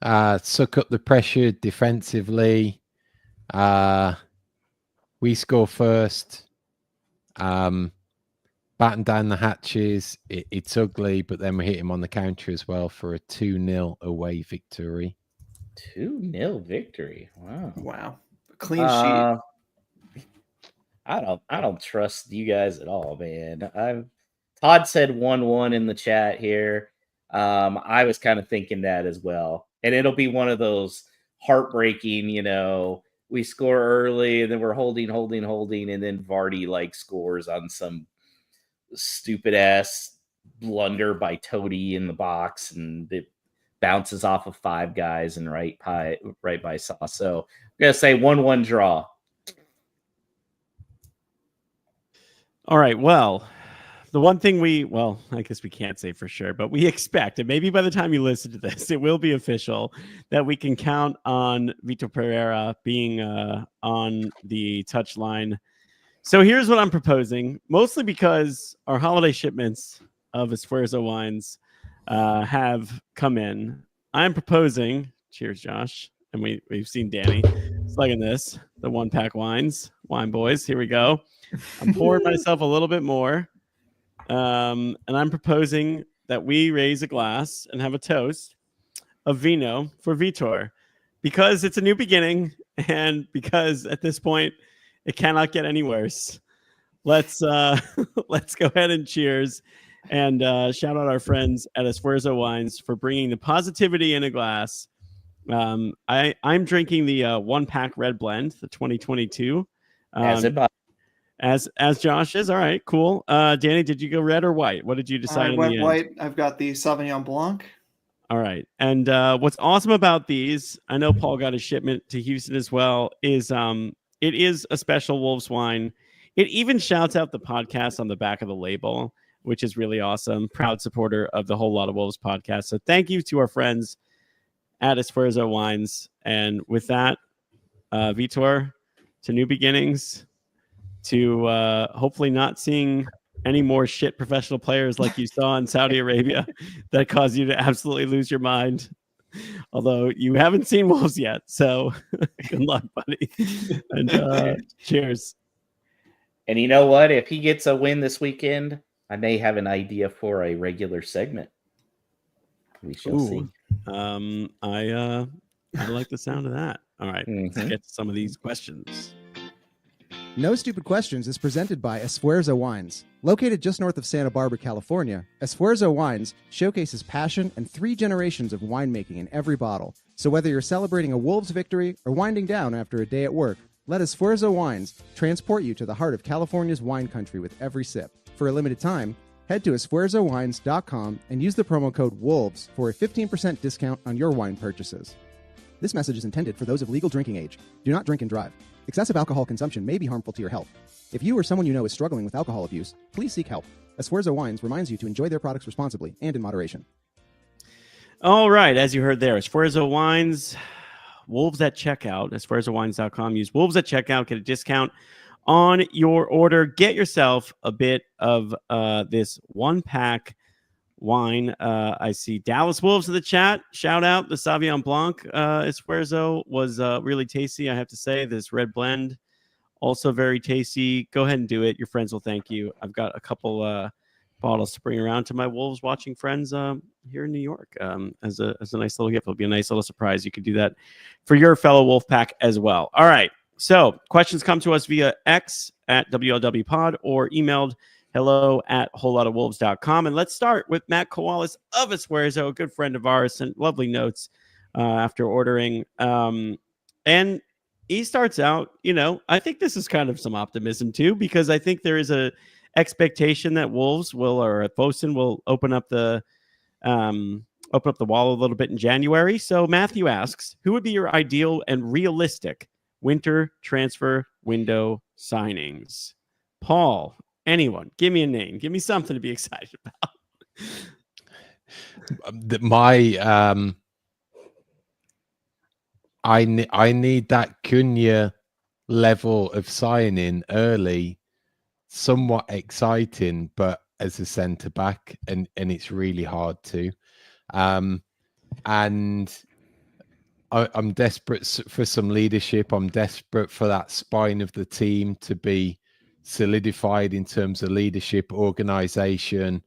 Suck up the pressure defensively. We score first. Batten down the hatches. It's ugly, but then we hit him on the counter as well for a 2-0 away victory. 2-0 victory. Wow. Clean sheet. I don't trust you guys at all, man. Todd said 1-1 in the chat here. I was kind of thinking that as well. And it'll be one of those heartbreaking, we score early and then we're holding. And then Vardy like scores on some stupid ass blunder by Toady in the box. And it bounces off of 5 guys and right by Saw. So I'm going to say 1-1 draw. All right. Well, the one thing I guess we can't say for sure, but we expect, and maybe by the time you listen to this, it will be official, that we can count on Vitor Pereira being on the touchline. So here's what I'm proposing, mostly because our holiday shipments of Esfuerzo wines have come in. I'm proposing, cheers, Josh, and we've seen Danny slugging this, the 1-pack wines, wine boys. Here we go. I'm pouring myself a little bit more. And I'm proposing that we raise a glass and have a toast of vino for Vitor, because it's a new beginning and because at this point it cannot get any worse. Let's go ahead and cheers and shout out our friends at Esfuerzo Wines for bringing the positivity in a glass. I'm drinking the 1-pack red blend, the 2022. As Josh is. All right, cool. Danny, did you go red or white? What did you decide? I went white. I've got the Sauvignon Blanc. All right. And what's awesome about these, I know Paul got a shipment to Houston as well, is it is a special Wolves wine. It even shouts out the podcast on the back of the label, which is really awesome. Proud supporter of the Whole Lot of Wolves podcast. So thank you to our friends at Esfuerzo Wines. And with that, Vitor, to new beginnings, to hopefully not seeing any more shit professional players like you saw in Saudi Arabia that caused you to absolutely lose your mind. Although you haven't seen Wolves yet. So good luck, buddy. And cheers. And you know what? If he gets a win this weekend, I may have an idea for a regular segment. We shall see. I like the sound of that. All right, let's get to some of these questions. No Stupid Questions is presented by Esfuerzo Wines. Located just north of Santa Barbara, California, Esfuerzo Wines showcases passion and 3 generations of winemaking in every bottle. So whether you're celebrating a Wolves victory or winding down after a day at work, let Esfuerzo Wines transport you to the heart of California's wine country with every sip. For a limited time, head to esfuerzowines.com and use the promo code WOLVES for a 15% discount on your wine purchases. This message is intended for those of legal drinking age. Do not drink and drive. Excessive alcohol consumption may be harmful to your health. If you or someone you know is struggling with alcohol abuse, please seek help. Esfuerzo Wines reminds you to enjoy their products responsibly and in moderation. All right, as you heard there, Esfuerzo Wines, Wolves at checkout, esfuerzawines.com. Use Wolves at checkout, get a discount on your order. Get yourself a bit of this 1-pack wine. I see Dallas Wolves in the chat. Shout out the Sauvignon Blanc Esfuerzo was really tasty. I have to say, this red blend also very tasty. Go ahead and do it. Your friends will thank you. I've got a couple bottles to bring around to my Wolves watching friends here in New York as a nice little gift. It'll be a nice little surprise. You could do that for your fellow Wolf Pack as well. All right. So questions come to us via X at WLWpod or emailed hello@wholelotofwolves.com. And let's start with Matt Koalas of Esfuerzo, a good friend of ours, sent lovely notes after ordering. And he starts out, I think this is kind of some optimism too, because I think there is a expectation that Wolves or Fosun will open up the wall a little bit in January. So Matthew asks, who would be your ideal and realistic winter transfer window signings? Paul, anyone, give me a name, give me something to be excited about. I need that Cunha level of signing early, somewhat exciting, but as a centre back, and it's really hard to. And I'm desperate for some leadership. I'm desperate for that spine of the team to be solidified in terms of leadership, organisation.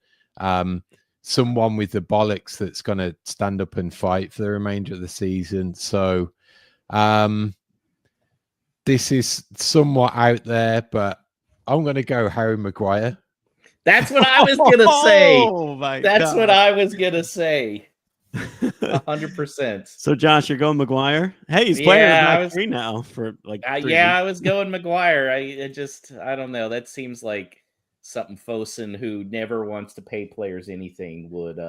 Someone with the bollocks that's going to stand up and fight for the remainder of the season. So this is somewhat out there, but I'm going to go Harry Maguire. That's what I was going to say. Oh my That's God. what I was going to say. 100%. So Josh, you're going Maguire? Hey, he's playing in the back three now for like 3 weeks. I was going Maguire. I don't know. That seems like something Fosun, who never wants to pay players anything, would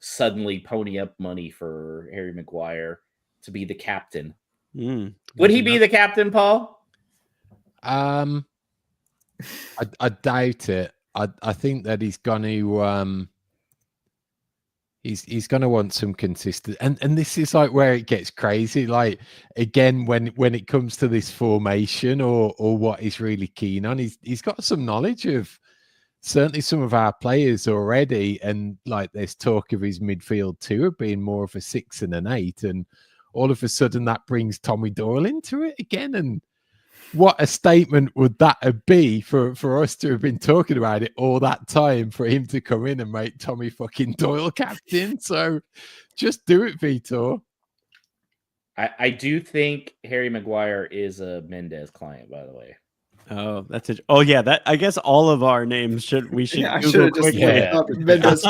suddenly pony up money for Harry Maguire to be the captain. Would he be the captain, Paul? I doubt it. I think that he's going to he's going to want some consistent, and this is like where it gets crazy. Like again, when it comes to this formation or what he's really keen on, he's got some knowledge of certainly some of our players already, and like there's talk of his midfield too being more of a 6 and an 8, and all of a sudden that brings Tommy Doyle into it again. And what a statement would that be for us to have been talking about it all that time, for him to come in and make Tommy fucking Doyle captain. So just do it, Vitor. I do think Harry Maguire is a Mendes client, by the way. Oh, that's it. Oh yeah, that I guess all of our names we should Google quickly. Mendes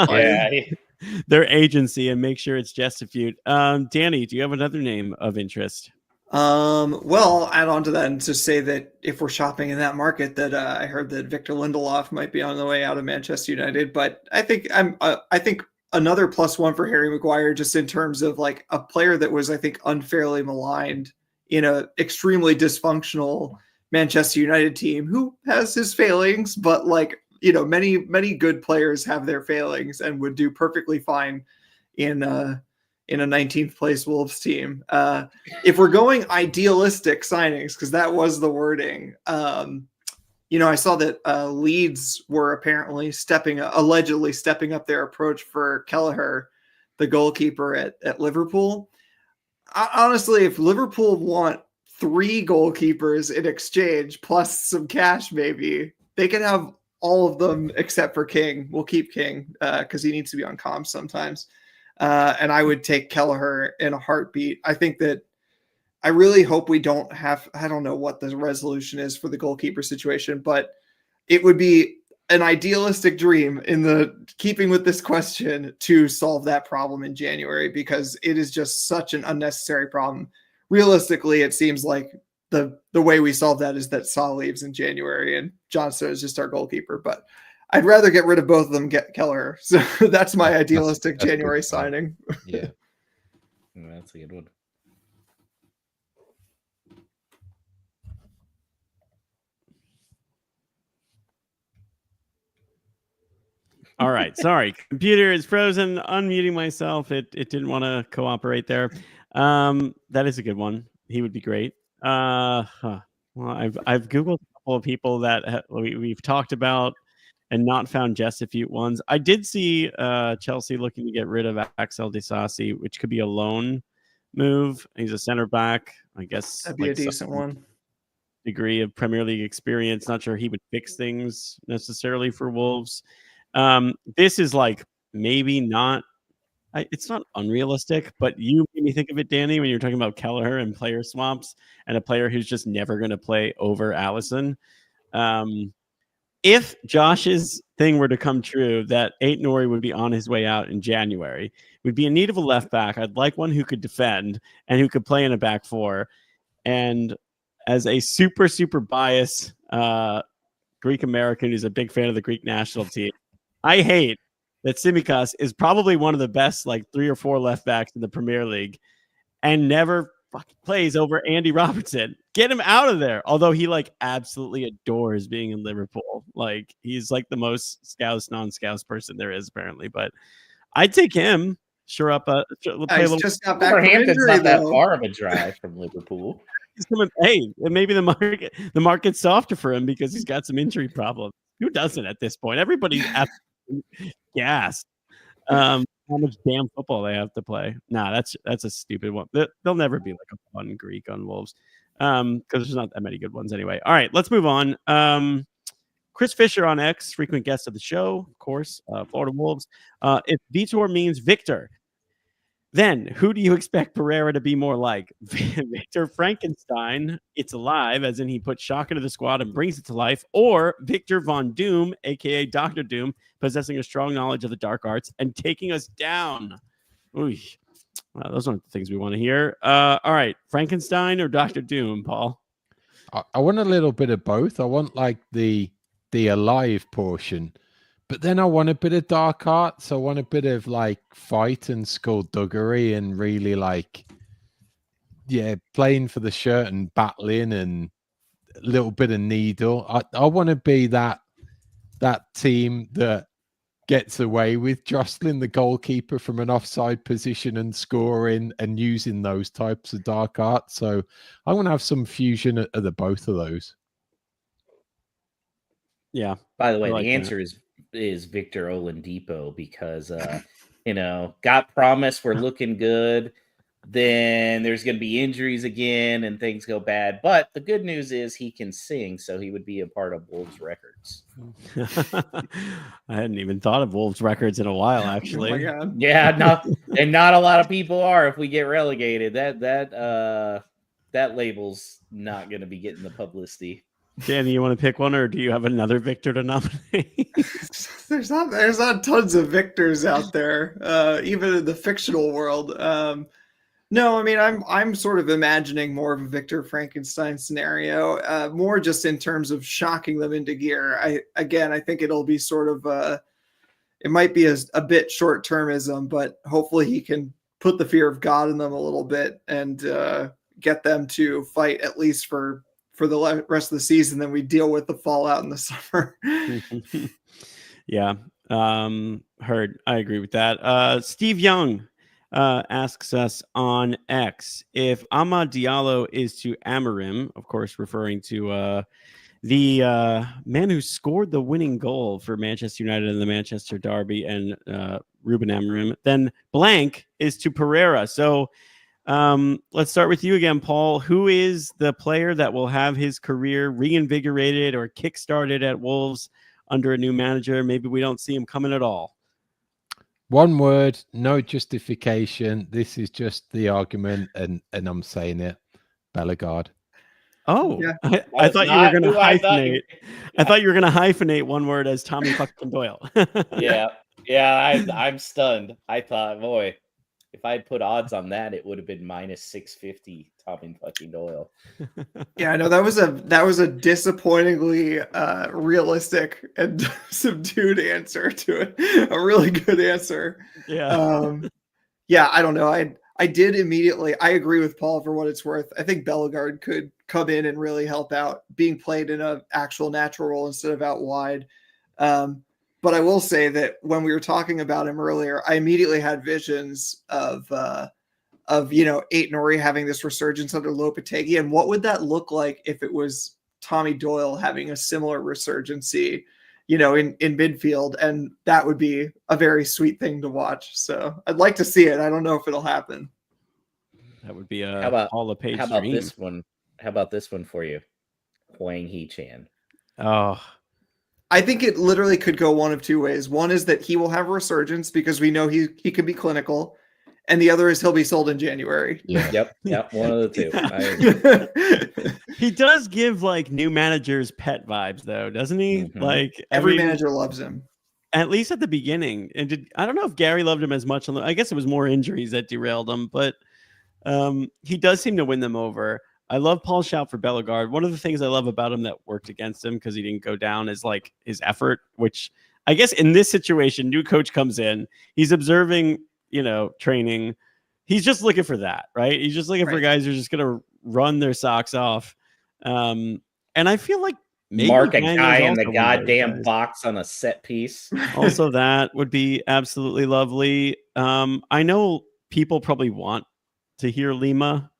Their agency and make sure it's Chesterfield. Danny, do you have another name of interest? Well, I'll add on to that and to say that if we're shopping in that market, that I heard that Victor Lindelof might be on the way out of Manchester United, but I think I think another +1 for Harry Maguire, just in terms of like a player that was, I think, unfairly maligned in a extremely dysfunctional Manchester United team, who has his failings, but like, many good players have their failings and would do perfectly fine in a 19th place Wolves team. If we're going idealistic signings, because that was the wording, I saw that Leeds were apparently allegedly stepping up their approach for Kelleher, the goalkeeper at Liverpool. Honestly, if Liverpool want 3 goalkeepers in exchange plus some cash, maybe they can have all of them except for King. We'll keep King because he needs to be on comms sometimes. And I would take Kelleher in a heartbeat. I think that I really hope we don't have, I don't know what the resolution is for the goalkeeper situation, but it would be an idealistic dream in the keeping with this question to solve that problem in January, because it is just such an unnecessary problem. Realistically, it seems like the way we solve that is that Saul leaves in January and Johnson is just our goalkeeper, but I'd rather get rid of both of them, get Kelleher. So that's my idealistic that's January signing. Yeah. That's a good one. All right. Sorry. Computer is frozen. Unmuting myself. It didn't want to cooperate there. That is a good one. He would be great. Well, I've Googled a couple of people that we've talked about and not found Jesafute ones. I did see Chelsea looking to get rid of Axel Disasi, which could be a loan move. He's a center back, I guess. That'd be a decent one. Degree of Premier League experience. Not sure he would fix things necessarily for Wolves. This is like maybe not. It's not unrealistic, but you made me think of it, Danny, when you're talking about Kelleher and player swaps and a player who's just never going to play over Allison. If Josh's thing were to come true, that Ait-Nouri would be on his way out in January, we'd be in need of a left back. I'd like one who could defend and who could play in a back four. And as a super, super biased Greek American who's a big fan of the Greek national team, I hate that Tsimikas is probably one of the best, like 3 or 4 left backs in the Premier League and never fucking plays over Andy Robertson. Get him out of there. Although he like absolutely adores being in Liverpool. Like he's like the most Scouse, non-Scouse person there is apparently, but I'd take him. Sure up. He's just got back from Wolverhampton's injury, not that though. far of a drive from Liverpool. He's coming. Hey, maybe the market's softer for him because he's got some injury problems. Who doesn't at this point? Everybody's gassed. How much damn football they have to play? Nah, that's a stupid one. There'll never be like a fun Greek on Wolves because there's not that many good ones anyway. All right, let's move on. Chris Fisher on X, frequent guest of the show, of course, Florida Wolves. If Vitor means Victor, then who do you expect Pereira to be more like? Victor Frankenstein, it's alive, as in he puts shock into the squad and brings it to life, or Victor Von Doom, a.k.a. Dr. Doom, possessing a strong knowledge of the dark arts and taking us down? Ooh, those aren't the things we want to hear. All right, Frankenstein or Dr. Doom, Paul? I want a little bit of both. I want like the alive portion, but then I want a bit of dark arts. I want a bit of like fight and skullduggery and really like, playing for the shirt and battling and a little bit of needle. I want to be that team that gets away with jostling the goalkeeper from an offside position and scoring and using those types of dark arts. So I want to have some fusion of the both of those. Yeah. By the way, like the answer is Victor Oladipo because got promised we're looking good. Then there's going to be injuries again and things go bad. But the good news is he can sing, so he would be a part of Wolves records. I hadn't even thought of Wolves records in a while, actually. Oh my God. Yeah, not a lot of people are. If we get relegated, that label's not going to be getting the publicity. Danny, you want to pick one, or do you have another Victor to nominate? There's not tons of Victors out there, even in the fictional world. No, I mean I'm sort of imagining more of a Victor Frankenstein scenario, more just in terms of shocking them into gear. I think it'll be sort of it might be a bit short-termism, but hopefully he can put the fear of God in them a little bit and get them to fight at least for the rest of the season. Then we deal with the fallout in the summer. Yeah. Heard. I agree with that. Steve Young asks us on X if Amad Diallo is to Amorim, of course, referring to the man who scored the winning goal for Manchester United in the Manchester Derby and Ruben Amorim, then blank is to Pereira. So let's start with you again, Paul. Who is the player that will have his career reinvigorated or kickstarted at Wolves under a new manager? Maybe we don't see him coming at all. One word, no justification. This is just the argument, and I'm saying it. Bellegarde. Oh, Yeah. I thought you were going to hyphenate. I thought you were going to hyphenate one word as Tommy fucking Doyle. Yeah. I'm stunned. I thought, boy, if I had put odds on that, it would have been minus 650 Tommy fucking Doyle. Yeah, I know that was a disappointingly realistic and subdued answer to it. A really good answer. Yeah. Yeah, I don't know. I did immediately. I agree with Paul for what it's worth. I think Bellegarde could come in and really help out, being played in an actual natural role instead of out wide. But I will say that when we were talking about him earlier, I immediately had visions of Eight Nori having this resurgence under Lopetegui, and what would that look like if it was Tommy Doyle having a similar resurgency, in midfield, and that would be a very sweet thing to watch. So I'd like to see it. I don't know if it'll happen. That would be a How about dream. this one? How about this one for you? Huang Hee-chan. Oh, I think it literally could go one of two ways. One is that he will have a resurgence because we know he can be clinical. And the other is he'll be sold in January. Yeah. Yep. One of the two. He does give like new managers pet vibes though, doesn't he? Mhm. Like Every manager loves him. At least at the beginning. And I don't know if Gary loved him as much. I guess it was more injuries that derailed him, but he does seem to win them over. I love Paul's shout for Bellegarde. One of the things I love about him that worked against him because he didn't go down is like his effort, which I guess in this situation, new coach comes in, he's observing, training. He's just looking for that, right? He's just looking for guys who are just going to run their socks off. And I feel like maybe mark a Daniel's guy in also the one of those goddamn guys. box on a set piece. Also, that would be absolutely lovely. I know people probably want to hear Lima.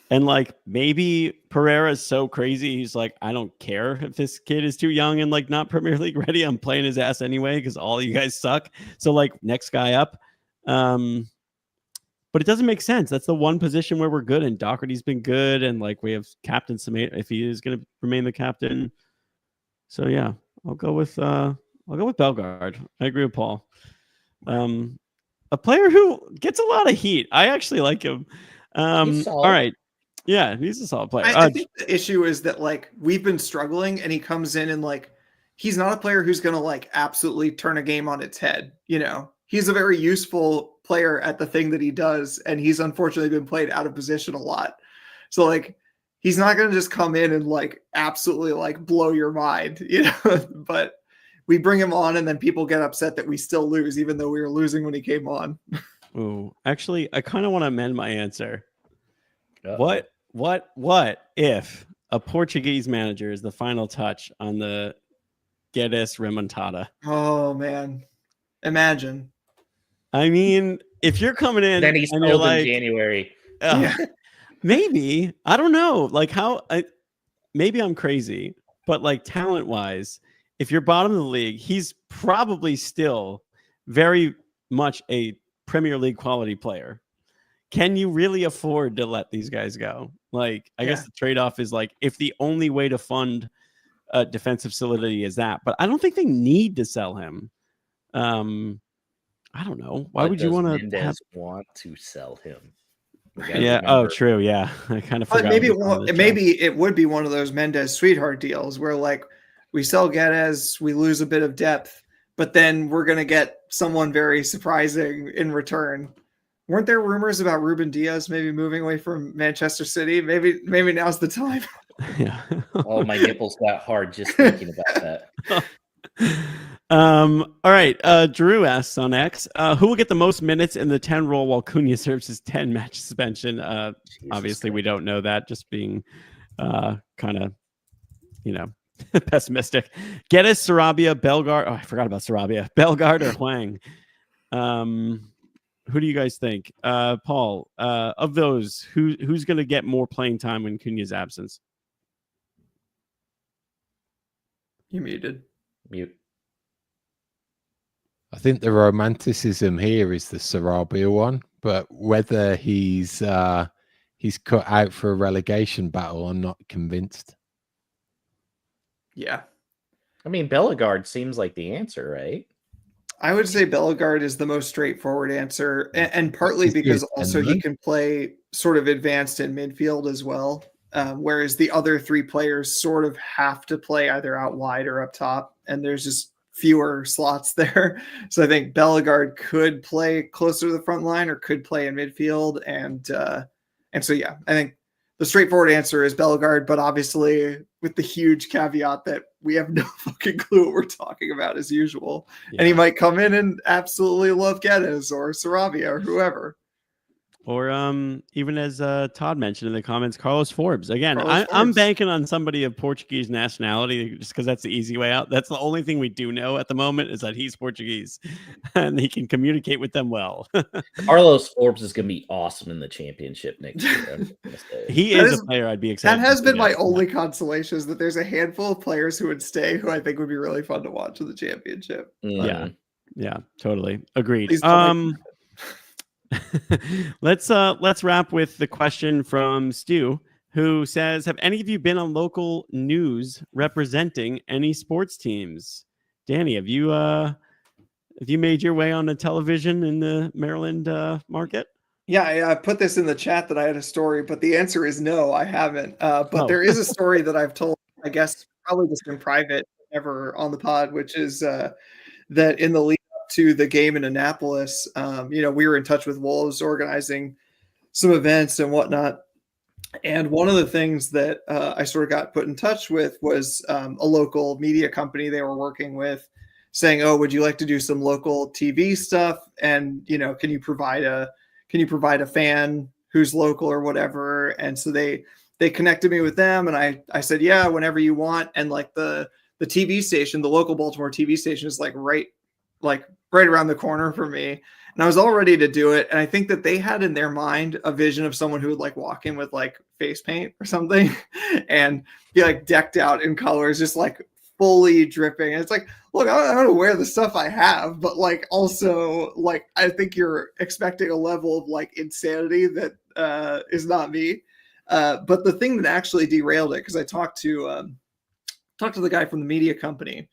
And like maybe Pereira is so crazy, he's like, I don't care if this kid is too young and like not Premier League ready. I'm playing his ass anyway because all you guys suck. So like next guy up. But it doesn't make sense. That's the one position where we're good, and Doherty's been good, and like we have Captain Samate if he is going to remain the captain. So yeah, I'll go with Bellegarde. I agree with Paul. A player who gets a lot of heat. I actually like him. All right. Yeah, he's a solid player. I think the issue is that like we've been struggling, and he comes in and like he's not a player who's going to like absolutely turn a game on its head. He's a very useful player at the thing that he does, and he's unfortunately been played out of position a lot. So like he's not going to just come in and like absolutely like blow your mind, But we bring him on, and then people get upset that we still lose, even though we were losing when he came on. Ooh, actually, I kind of want to amend my answer. Uh-oh. What if a Portuguese manager is the final touch on the Guedes remontada? Oh man, imagine. I mean, if you're coming in, Then he's and you're sold like, in January. Maybe, I don't know. Like maybe I'm crazy, but like talent wise, if you're bottom of the league, he's probably still very much a Premier League quality player. Can you really afford to let these guys go? Like, I guess the trade-off is like, if the only way to fund defensive solidity is that, but I don't think they need to sell him. I don't know. Why would you want to want to sell him? Yeah. Oh, true. Yeah. I kind of forgot. But maybe it would be one of those Mendes sweetheart deals where like we sell Guedes, we lose a bit of depth, but then we're going to get someone very surprising in return. Weren't there rumors about Ruben Diaz maybe moving away from Manchester City? Maybe now's the time. Yeah. Oh, my nipples got hard just thinking about that. All right. Drew asks on X, who will get the most minutes in the 10 role while Cunha serves his 10 match suspension? Obviously, we don't know that. Just being kind of, pessimistic. Guedes, Sarabia, Bellegarde. Oh, I forgot about Sarabia. Bellegarde or Huang? Who do you guys think? Paul, of those, who's going to get more playing time in Cunha's absence? You muted. Mute. I think the romanticism here is the Sarabia one, but whether he's cut out for a relegation battle, I'm not convinced. Yeah. I mean, Bellegarde seems like the answer, right? I would say Bellegarde is the most straightforward answer, and partly because also he can play sort of advanced in midfield as well, whereas the other three players sort of have to play either out wide or up top, and there's just fewer slots there. So I think Bellegarde could play closer to the front line or could play in midfield, and so yeah, I think the straightforward answer is Bellegarde, but obviously with the huge caveat that we have no fucking clue what we're talking about as usual. Yeah. And he might come in and absolutely love Guedes or Sarabia or whoever. Or even as Todd mentioned in the comments, Carlos Forbes. Again, Carlos I'm Forbes. banking on somebody of Portuguese nationality just because that's the easy way out. That's the only thing we do know at the moment is that he's Portuguese and he can communicate with them well. Carlos Forbes is going to be awesome in the championship next year. I'm just gonna say. He That is is- a player I'd be excited. That has to been see my at. only consolation is that there's a handful of players who would stay who I think would be really fun to watch in the championship. Mhm. Yeah, totally. Agreed. Please don't make Let's wrap with the question from Stu, who says, have any of you been on local news representing any sports teams? Danny, have you made your way on the television in the Maryland market? Yeah, I put this in the chat that I had a story, but the answer is no, I haven't. But there is a story that I've told, I guess, probably just in private, never on the pod, which is that in the lead up to the game in Annapolis, we were in touch with Wolves organizing some events and whatnot. And one of the things that I sort of got put in touch with was a local media company they were working with saying, oh, would you like to do some local TV stuff? And, can you provide a fan who's local or whatever? And so they connected me with them, and I said, yeah, whenever you want. And like the TV station, the local Baltimore TV station is like right around the corner for me. And I was all ready to do it. And I think that they had in their mind a vision of someone who would like walk in with like face paint or something and be like decked out in colors, just like fully dripping. And it's like, look, I don't wear the stuff I have, but like also like I think you're expecting a level of like insanity that is not me. But the thing that actually derailed it, because I talked to the guy from the media company,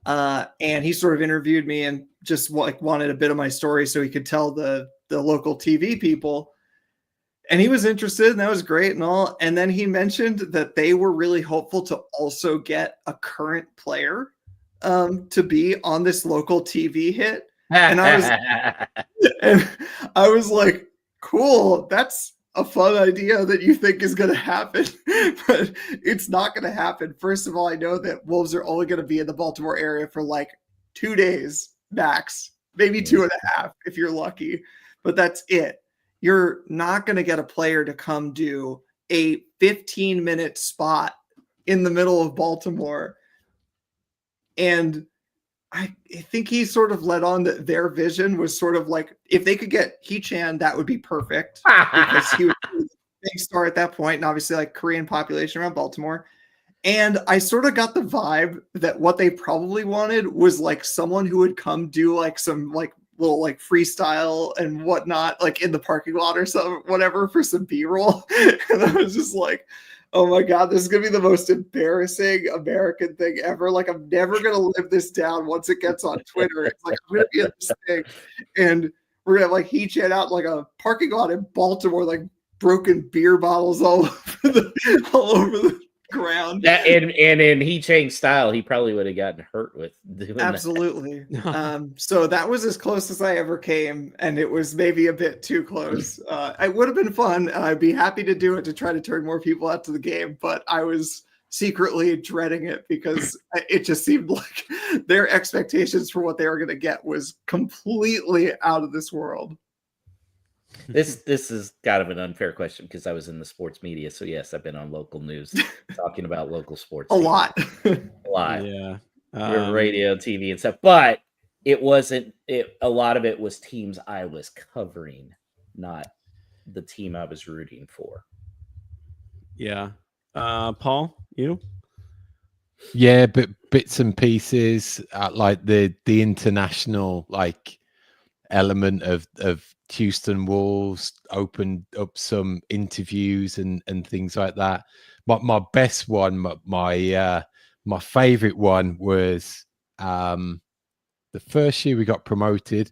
and he sort of interviewed me and just wanted a bit of my story so he could tell the local TV people. And he was interested, and that was great and all. And then he mentioned that they were really hopeful to also get a current player to be on this local TV hit. And I was like, cool, that's a fun idea that you think is going to happen, but it's not going to happen. First of all, I know that Wolves are only going to be in the Baltimore area for like 2 days max, maybe 2.5 if you're lucky, but that's it. You're not going to get a player to come do a 15-minute spot in the middle of Baltimore. And I think he sort of led on that their vision was sort of like, if they could get Hee-Chan, that would be perfect because he was a big star at that point, and obviously like Korean population around Baltimore. And I sort of got the vibe that what they probably wanted was like someone who would come do like some like little like freestyle and whatnot, like in the parking lot or something, whatever, for some B-roll. And I was just like, oh my God, this is going to be the most embarrassing American thing ever. Like, I'm never going to live this down once it gets on Twitter. It's like, I'm going to be at this thing and we're going to have like Hee-Chan out in like a parking lot in Baltimore, like broken beer bottles all over the ground. That and in Hee-Chan style, he probably would have gotten hurt with doing Absolutely. So that was as close as I ever came, and it was maybe a bit too close. It would have been fun, and I'd be happy to do it to try to turn more people out to the game, but I was secretly dreading it because it just seemed like their expectations for what they were going to get was completely out of this world. This is kind of an unfair question because I was in the sports media. So yes, I've been on local news talking about local sports. A lot. A lot. Yeah. Radio, TV and stuff. But it wasn't a lot of it was teams I was covering, not the team I was rooting for. Yeah. Paul, you? Yeah, but bits and pieces, like the international like element of Houston Wolves opened up some interviews and things like that. But my best one, my favorite one was the first year we got promoted,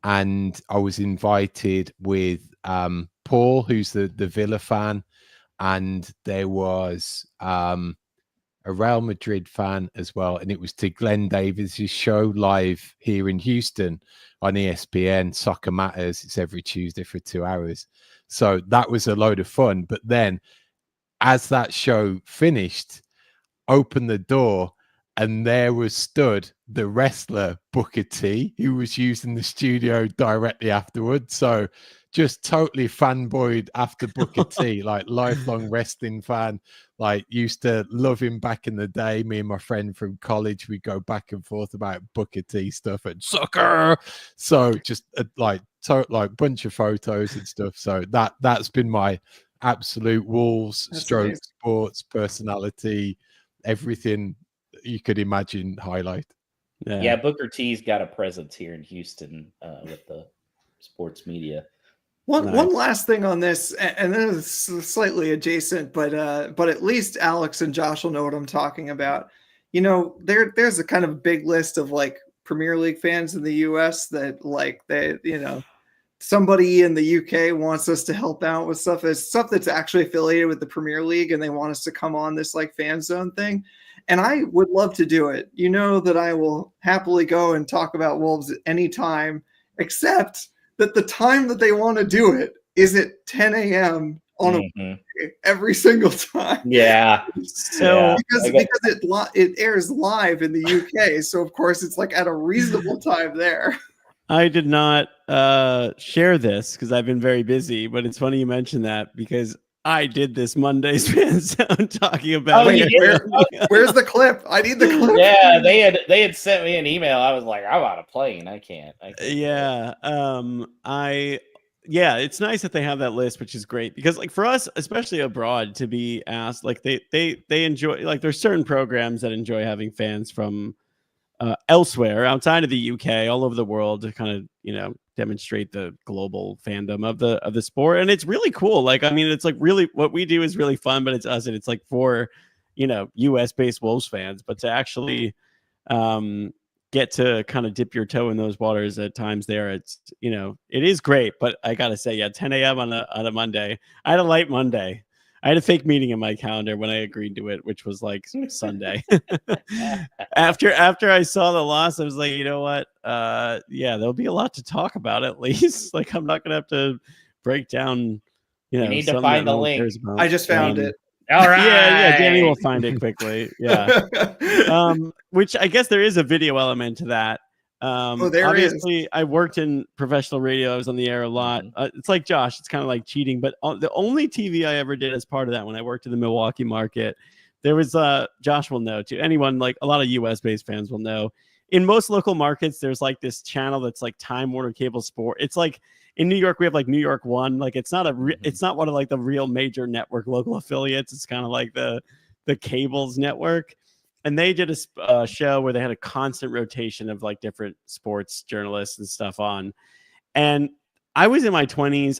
and I was invited with Paul, who's the Villa fan, and there was a Real Madrid fan as well, and it was to Glenn Davis's show live here in Houston on ESPN, Soccer Matters. It's every Tuesday for 2 hours. So that was a load of fun. But then as that show finished, opened the door, and there was stood the wrestler Booker T, who was using the studio directly afterwards. So just totally fanboyed after Booker T, like lifelong wrestling fan. Like used to love him back in the day. Me and my friend from college, we go back and forth about Booker T stuff and soccer. So just like bunch of photos and stuff. So that's been my absolute Wolves stroke sports personality, everything you could imagine highlight. Yeah, Booker T's got a presence here in Houston with the sports media. One last thing on this, and this is slightly adjacent, but at least Alex and Josh will know what I'm talking about. You know, there's a kind of big list of like Premier League fans in the US that like somebody in the UK wants us to help out with stuff that's actually affiliated with the Premier League, and they want us to come on this like fan zone thing. And I would love to do it. You know that I will happily go and talk about Wolves at any time, except that the time that they want to do it is at 10 a.m. on a every single time. Yeah. So because it airs live in the UK, so of course it's like at a reasonable time there. I did not share this because I've been very busy, but it's funny you mentioned that because I did this Monday's fan zone talking about. Where's the clip? I need the clip. Yeah, they had sent me an email. I was like, I'm on a plane. I can't. Yeah. It's nice that they have that list, which is great because like for us, especially abroad, to be asked, like they enjoy, like there's certain programs that enjoy having fans from elsewhere outside of the UK, all over the world to kind of, demonstrate the global fandom of the sport. And it's really cool. Like, I mean, it's like really what we do is really fun, but it's us and it's like for, US based Wolves fans, but to actually get to kind of dip your toe in those waters at times there, it's, it is great. But I got to say, 10 a.m. on a Monday, I had a light Monday. I had a fake meeting in my calendar when I agreed to it, which was like Sunday. After I saw the loss, I was like, you know what? There'll be a lot to talk about at least. Like I'm not gonna have to break down. You need to find the link. I just found it. All right. Yeah, Danny will find it quickly. Yeah. Which I guess there is a video element to that. There obviously, I worked in professional radio. I was on the air a lot. It's like Josh. It's kind of like cheating. But the only TV I ever did as part of that when I worked in the Milwaukee market, there was Josh will know too. Anyone like a lot of US based fans will know. In most local markets, there's like this channel that's like Time Warner Cable Sport. It's like in New York, we have like New York One. Like it's not it's not one of like the real major network local affiliates. It's kind of like the cables network. And they did a show where they had a constant rotation of like different sports journalists and stuff on. And I was in my 20s.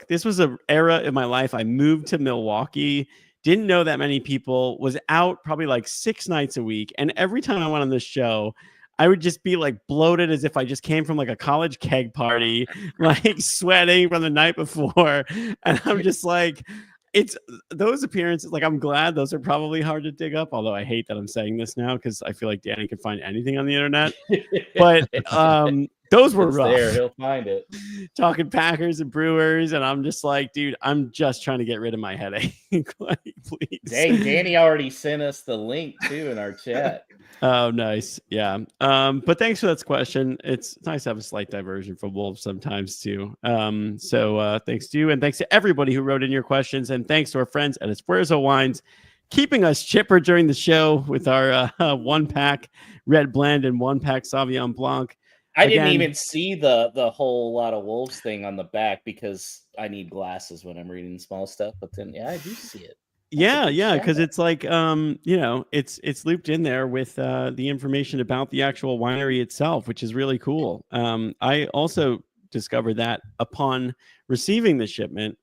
This was an era in my life. I moved to Milwaukee, didn't know that many people, was out probably like 6 nights a week. And every time I went on this show, I would just be like bloated as if I just came from like a college keg party, like sweating from the night before. And I'm just like, it's those appearances. Like, I'm glad those are probably hard to dig up. Although I hate that I'm saying this now because I feel like Danny can find anything on the internet. But those were rough. There, he'll find it. Talking Packers and Brewers, and I'm just like, dude, I'm just trying to get rid of my headache. Like, please. Dang, Danny already sent us the link too in our chat. Oh, nice. Yeah. But thanks for that question. It's nice to have a slight diversion from Wolves sometimes too. So thanks to you, and thanks to everybody who wrote in your questions, and thanks to our friends at Esfuerzo Wines, keeping us chipper during the show with our 1-pack red blend and 1-pack Sauvignon Blanc. I didn't even see the whole lot of Wolves thing on the back because I need glasses when I'm reading small stuff. But then, I do see it. Yeah, because it's like it's looped in there with the information about the actual winery itself, which is really cool. I also discovered that upon receiving the shipment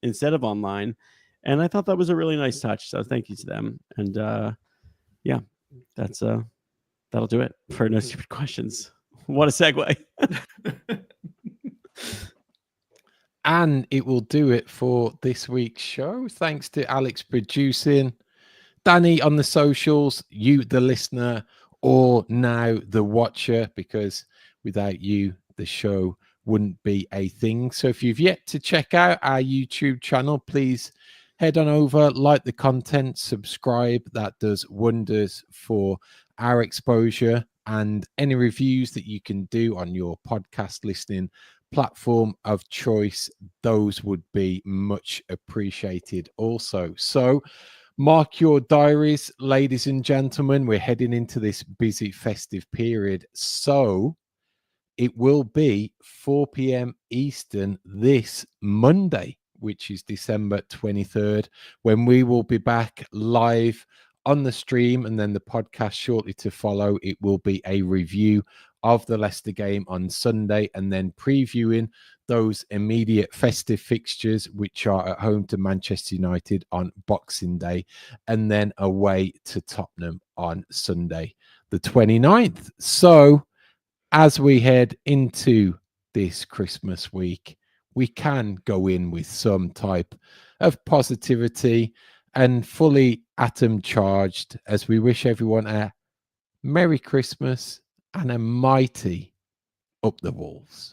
instead of online, and I thought that was a really nice touch. So thank you to them. And that'll do it for No Stupid Questions. What a segue. And it will do it for this week's show. Thanks to Alex producing, Danny on the socials, you, the listener, or now the watcher, because without you, the show wouldn't be a thing. So if you've yet to check out our YouTube channel, please head on over, like the content, subscribe. That does wonders for our exposure. And any reviews that you can do on your podcast listening platform of choice, those would be much appreciated also. So mark your diaries, ladies and gentlemen. We're heading into this busy festive period. So it will be 4 p.m. Eastern this Monday, which is December 23rd, when we will be back live on the stream, and then the podcast shortly to follow. It will be a review of the Leicester game on Sunday, and then previewing those immediate festive fixtures, which are at home to Manchester United on Boxing Day, and then away to Tottenham on Sunday, the 29th. So as we head into this Christmas week, we can go in with some type of positivity and fully atom charged as we wish everyone a Merry Christmas and a mighty up the Wolves.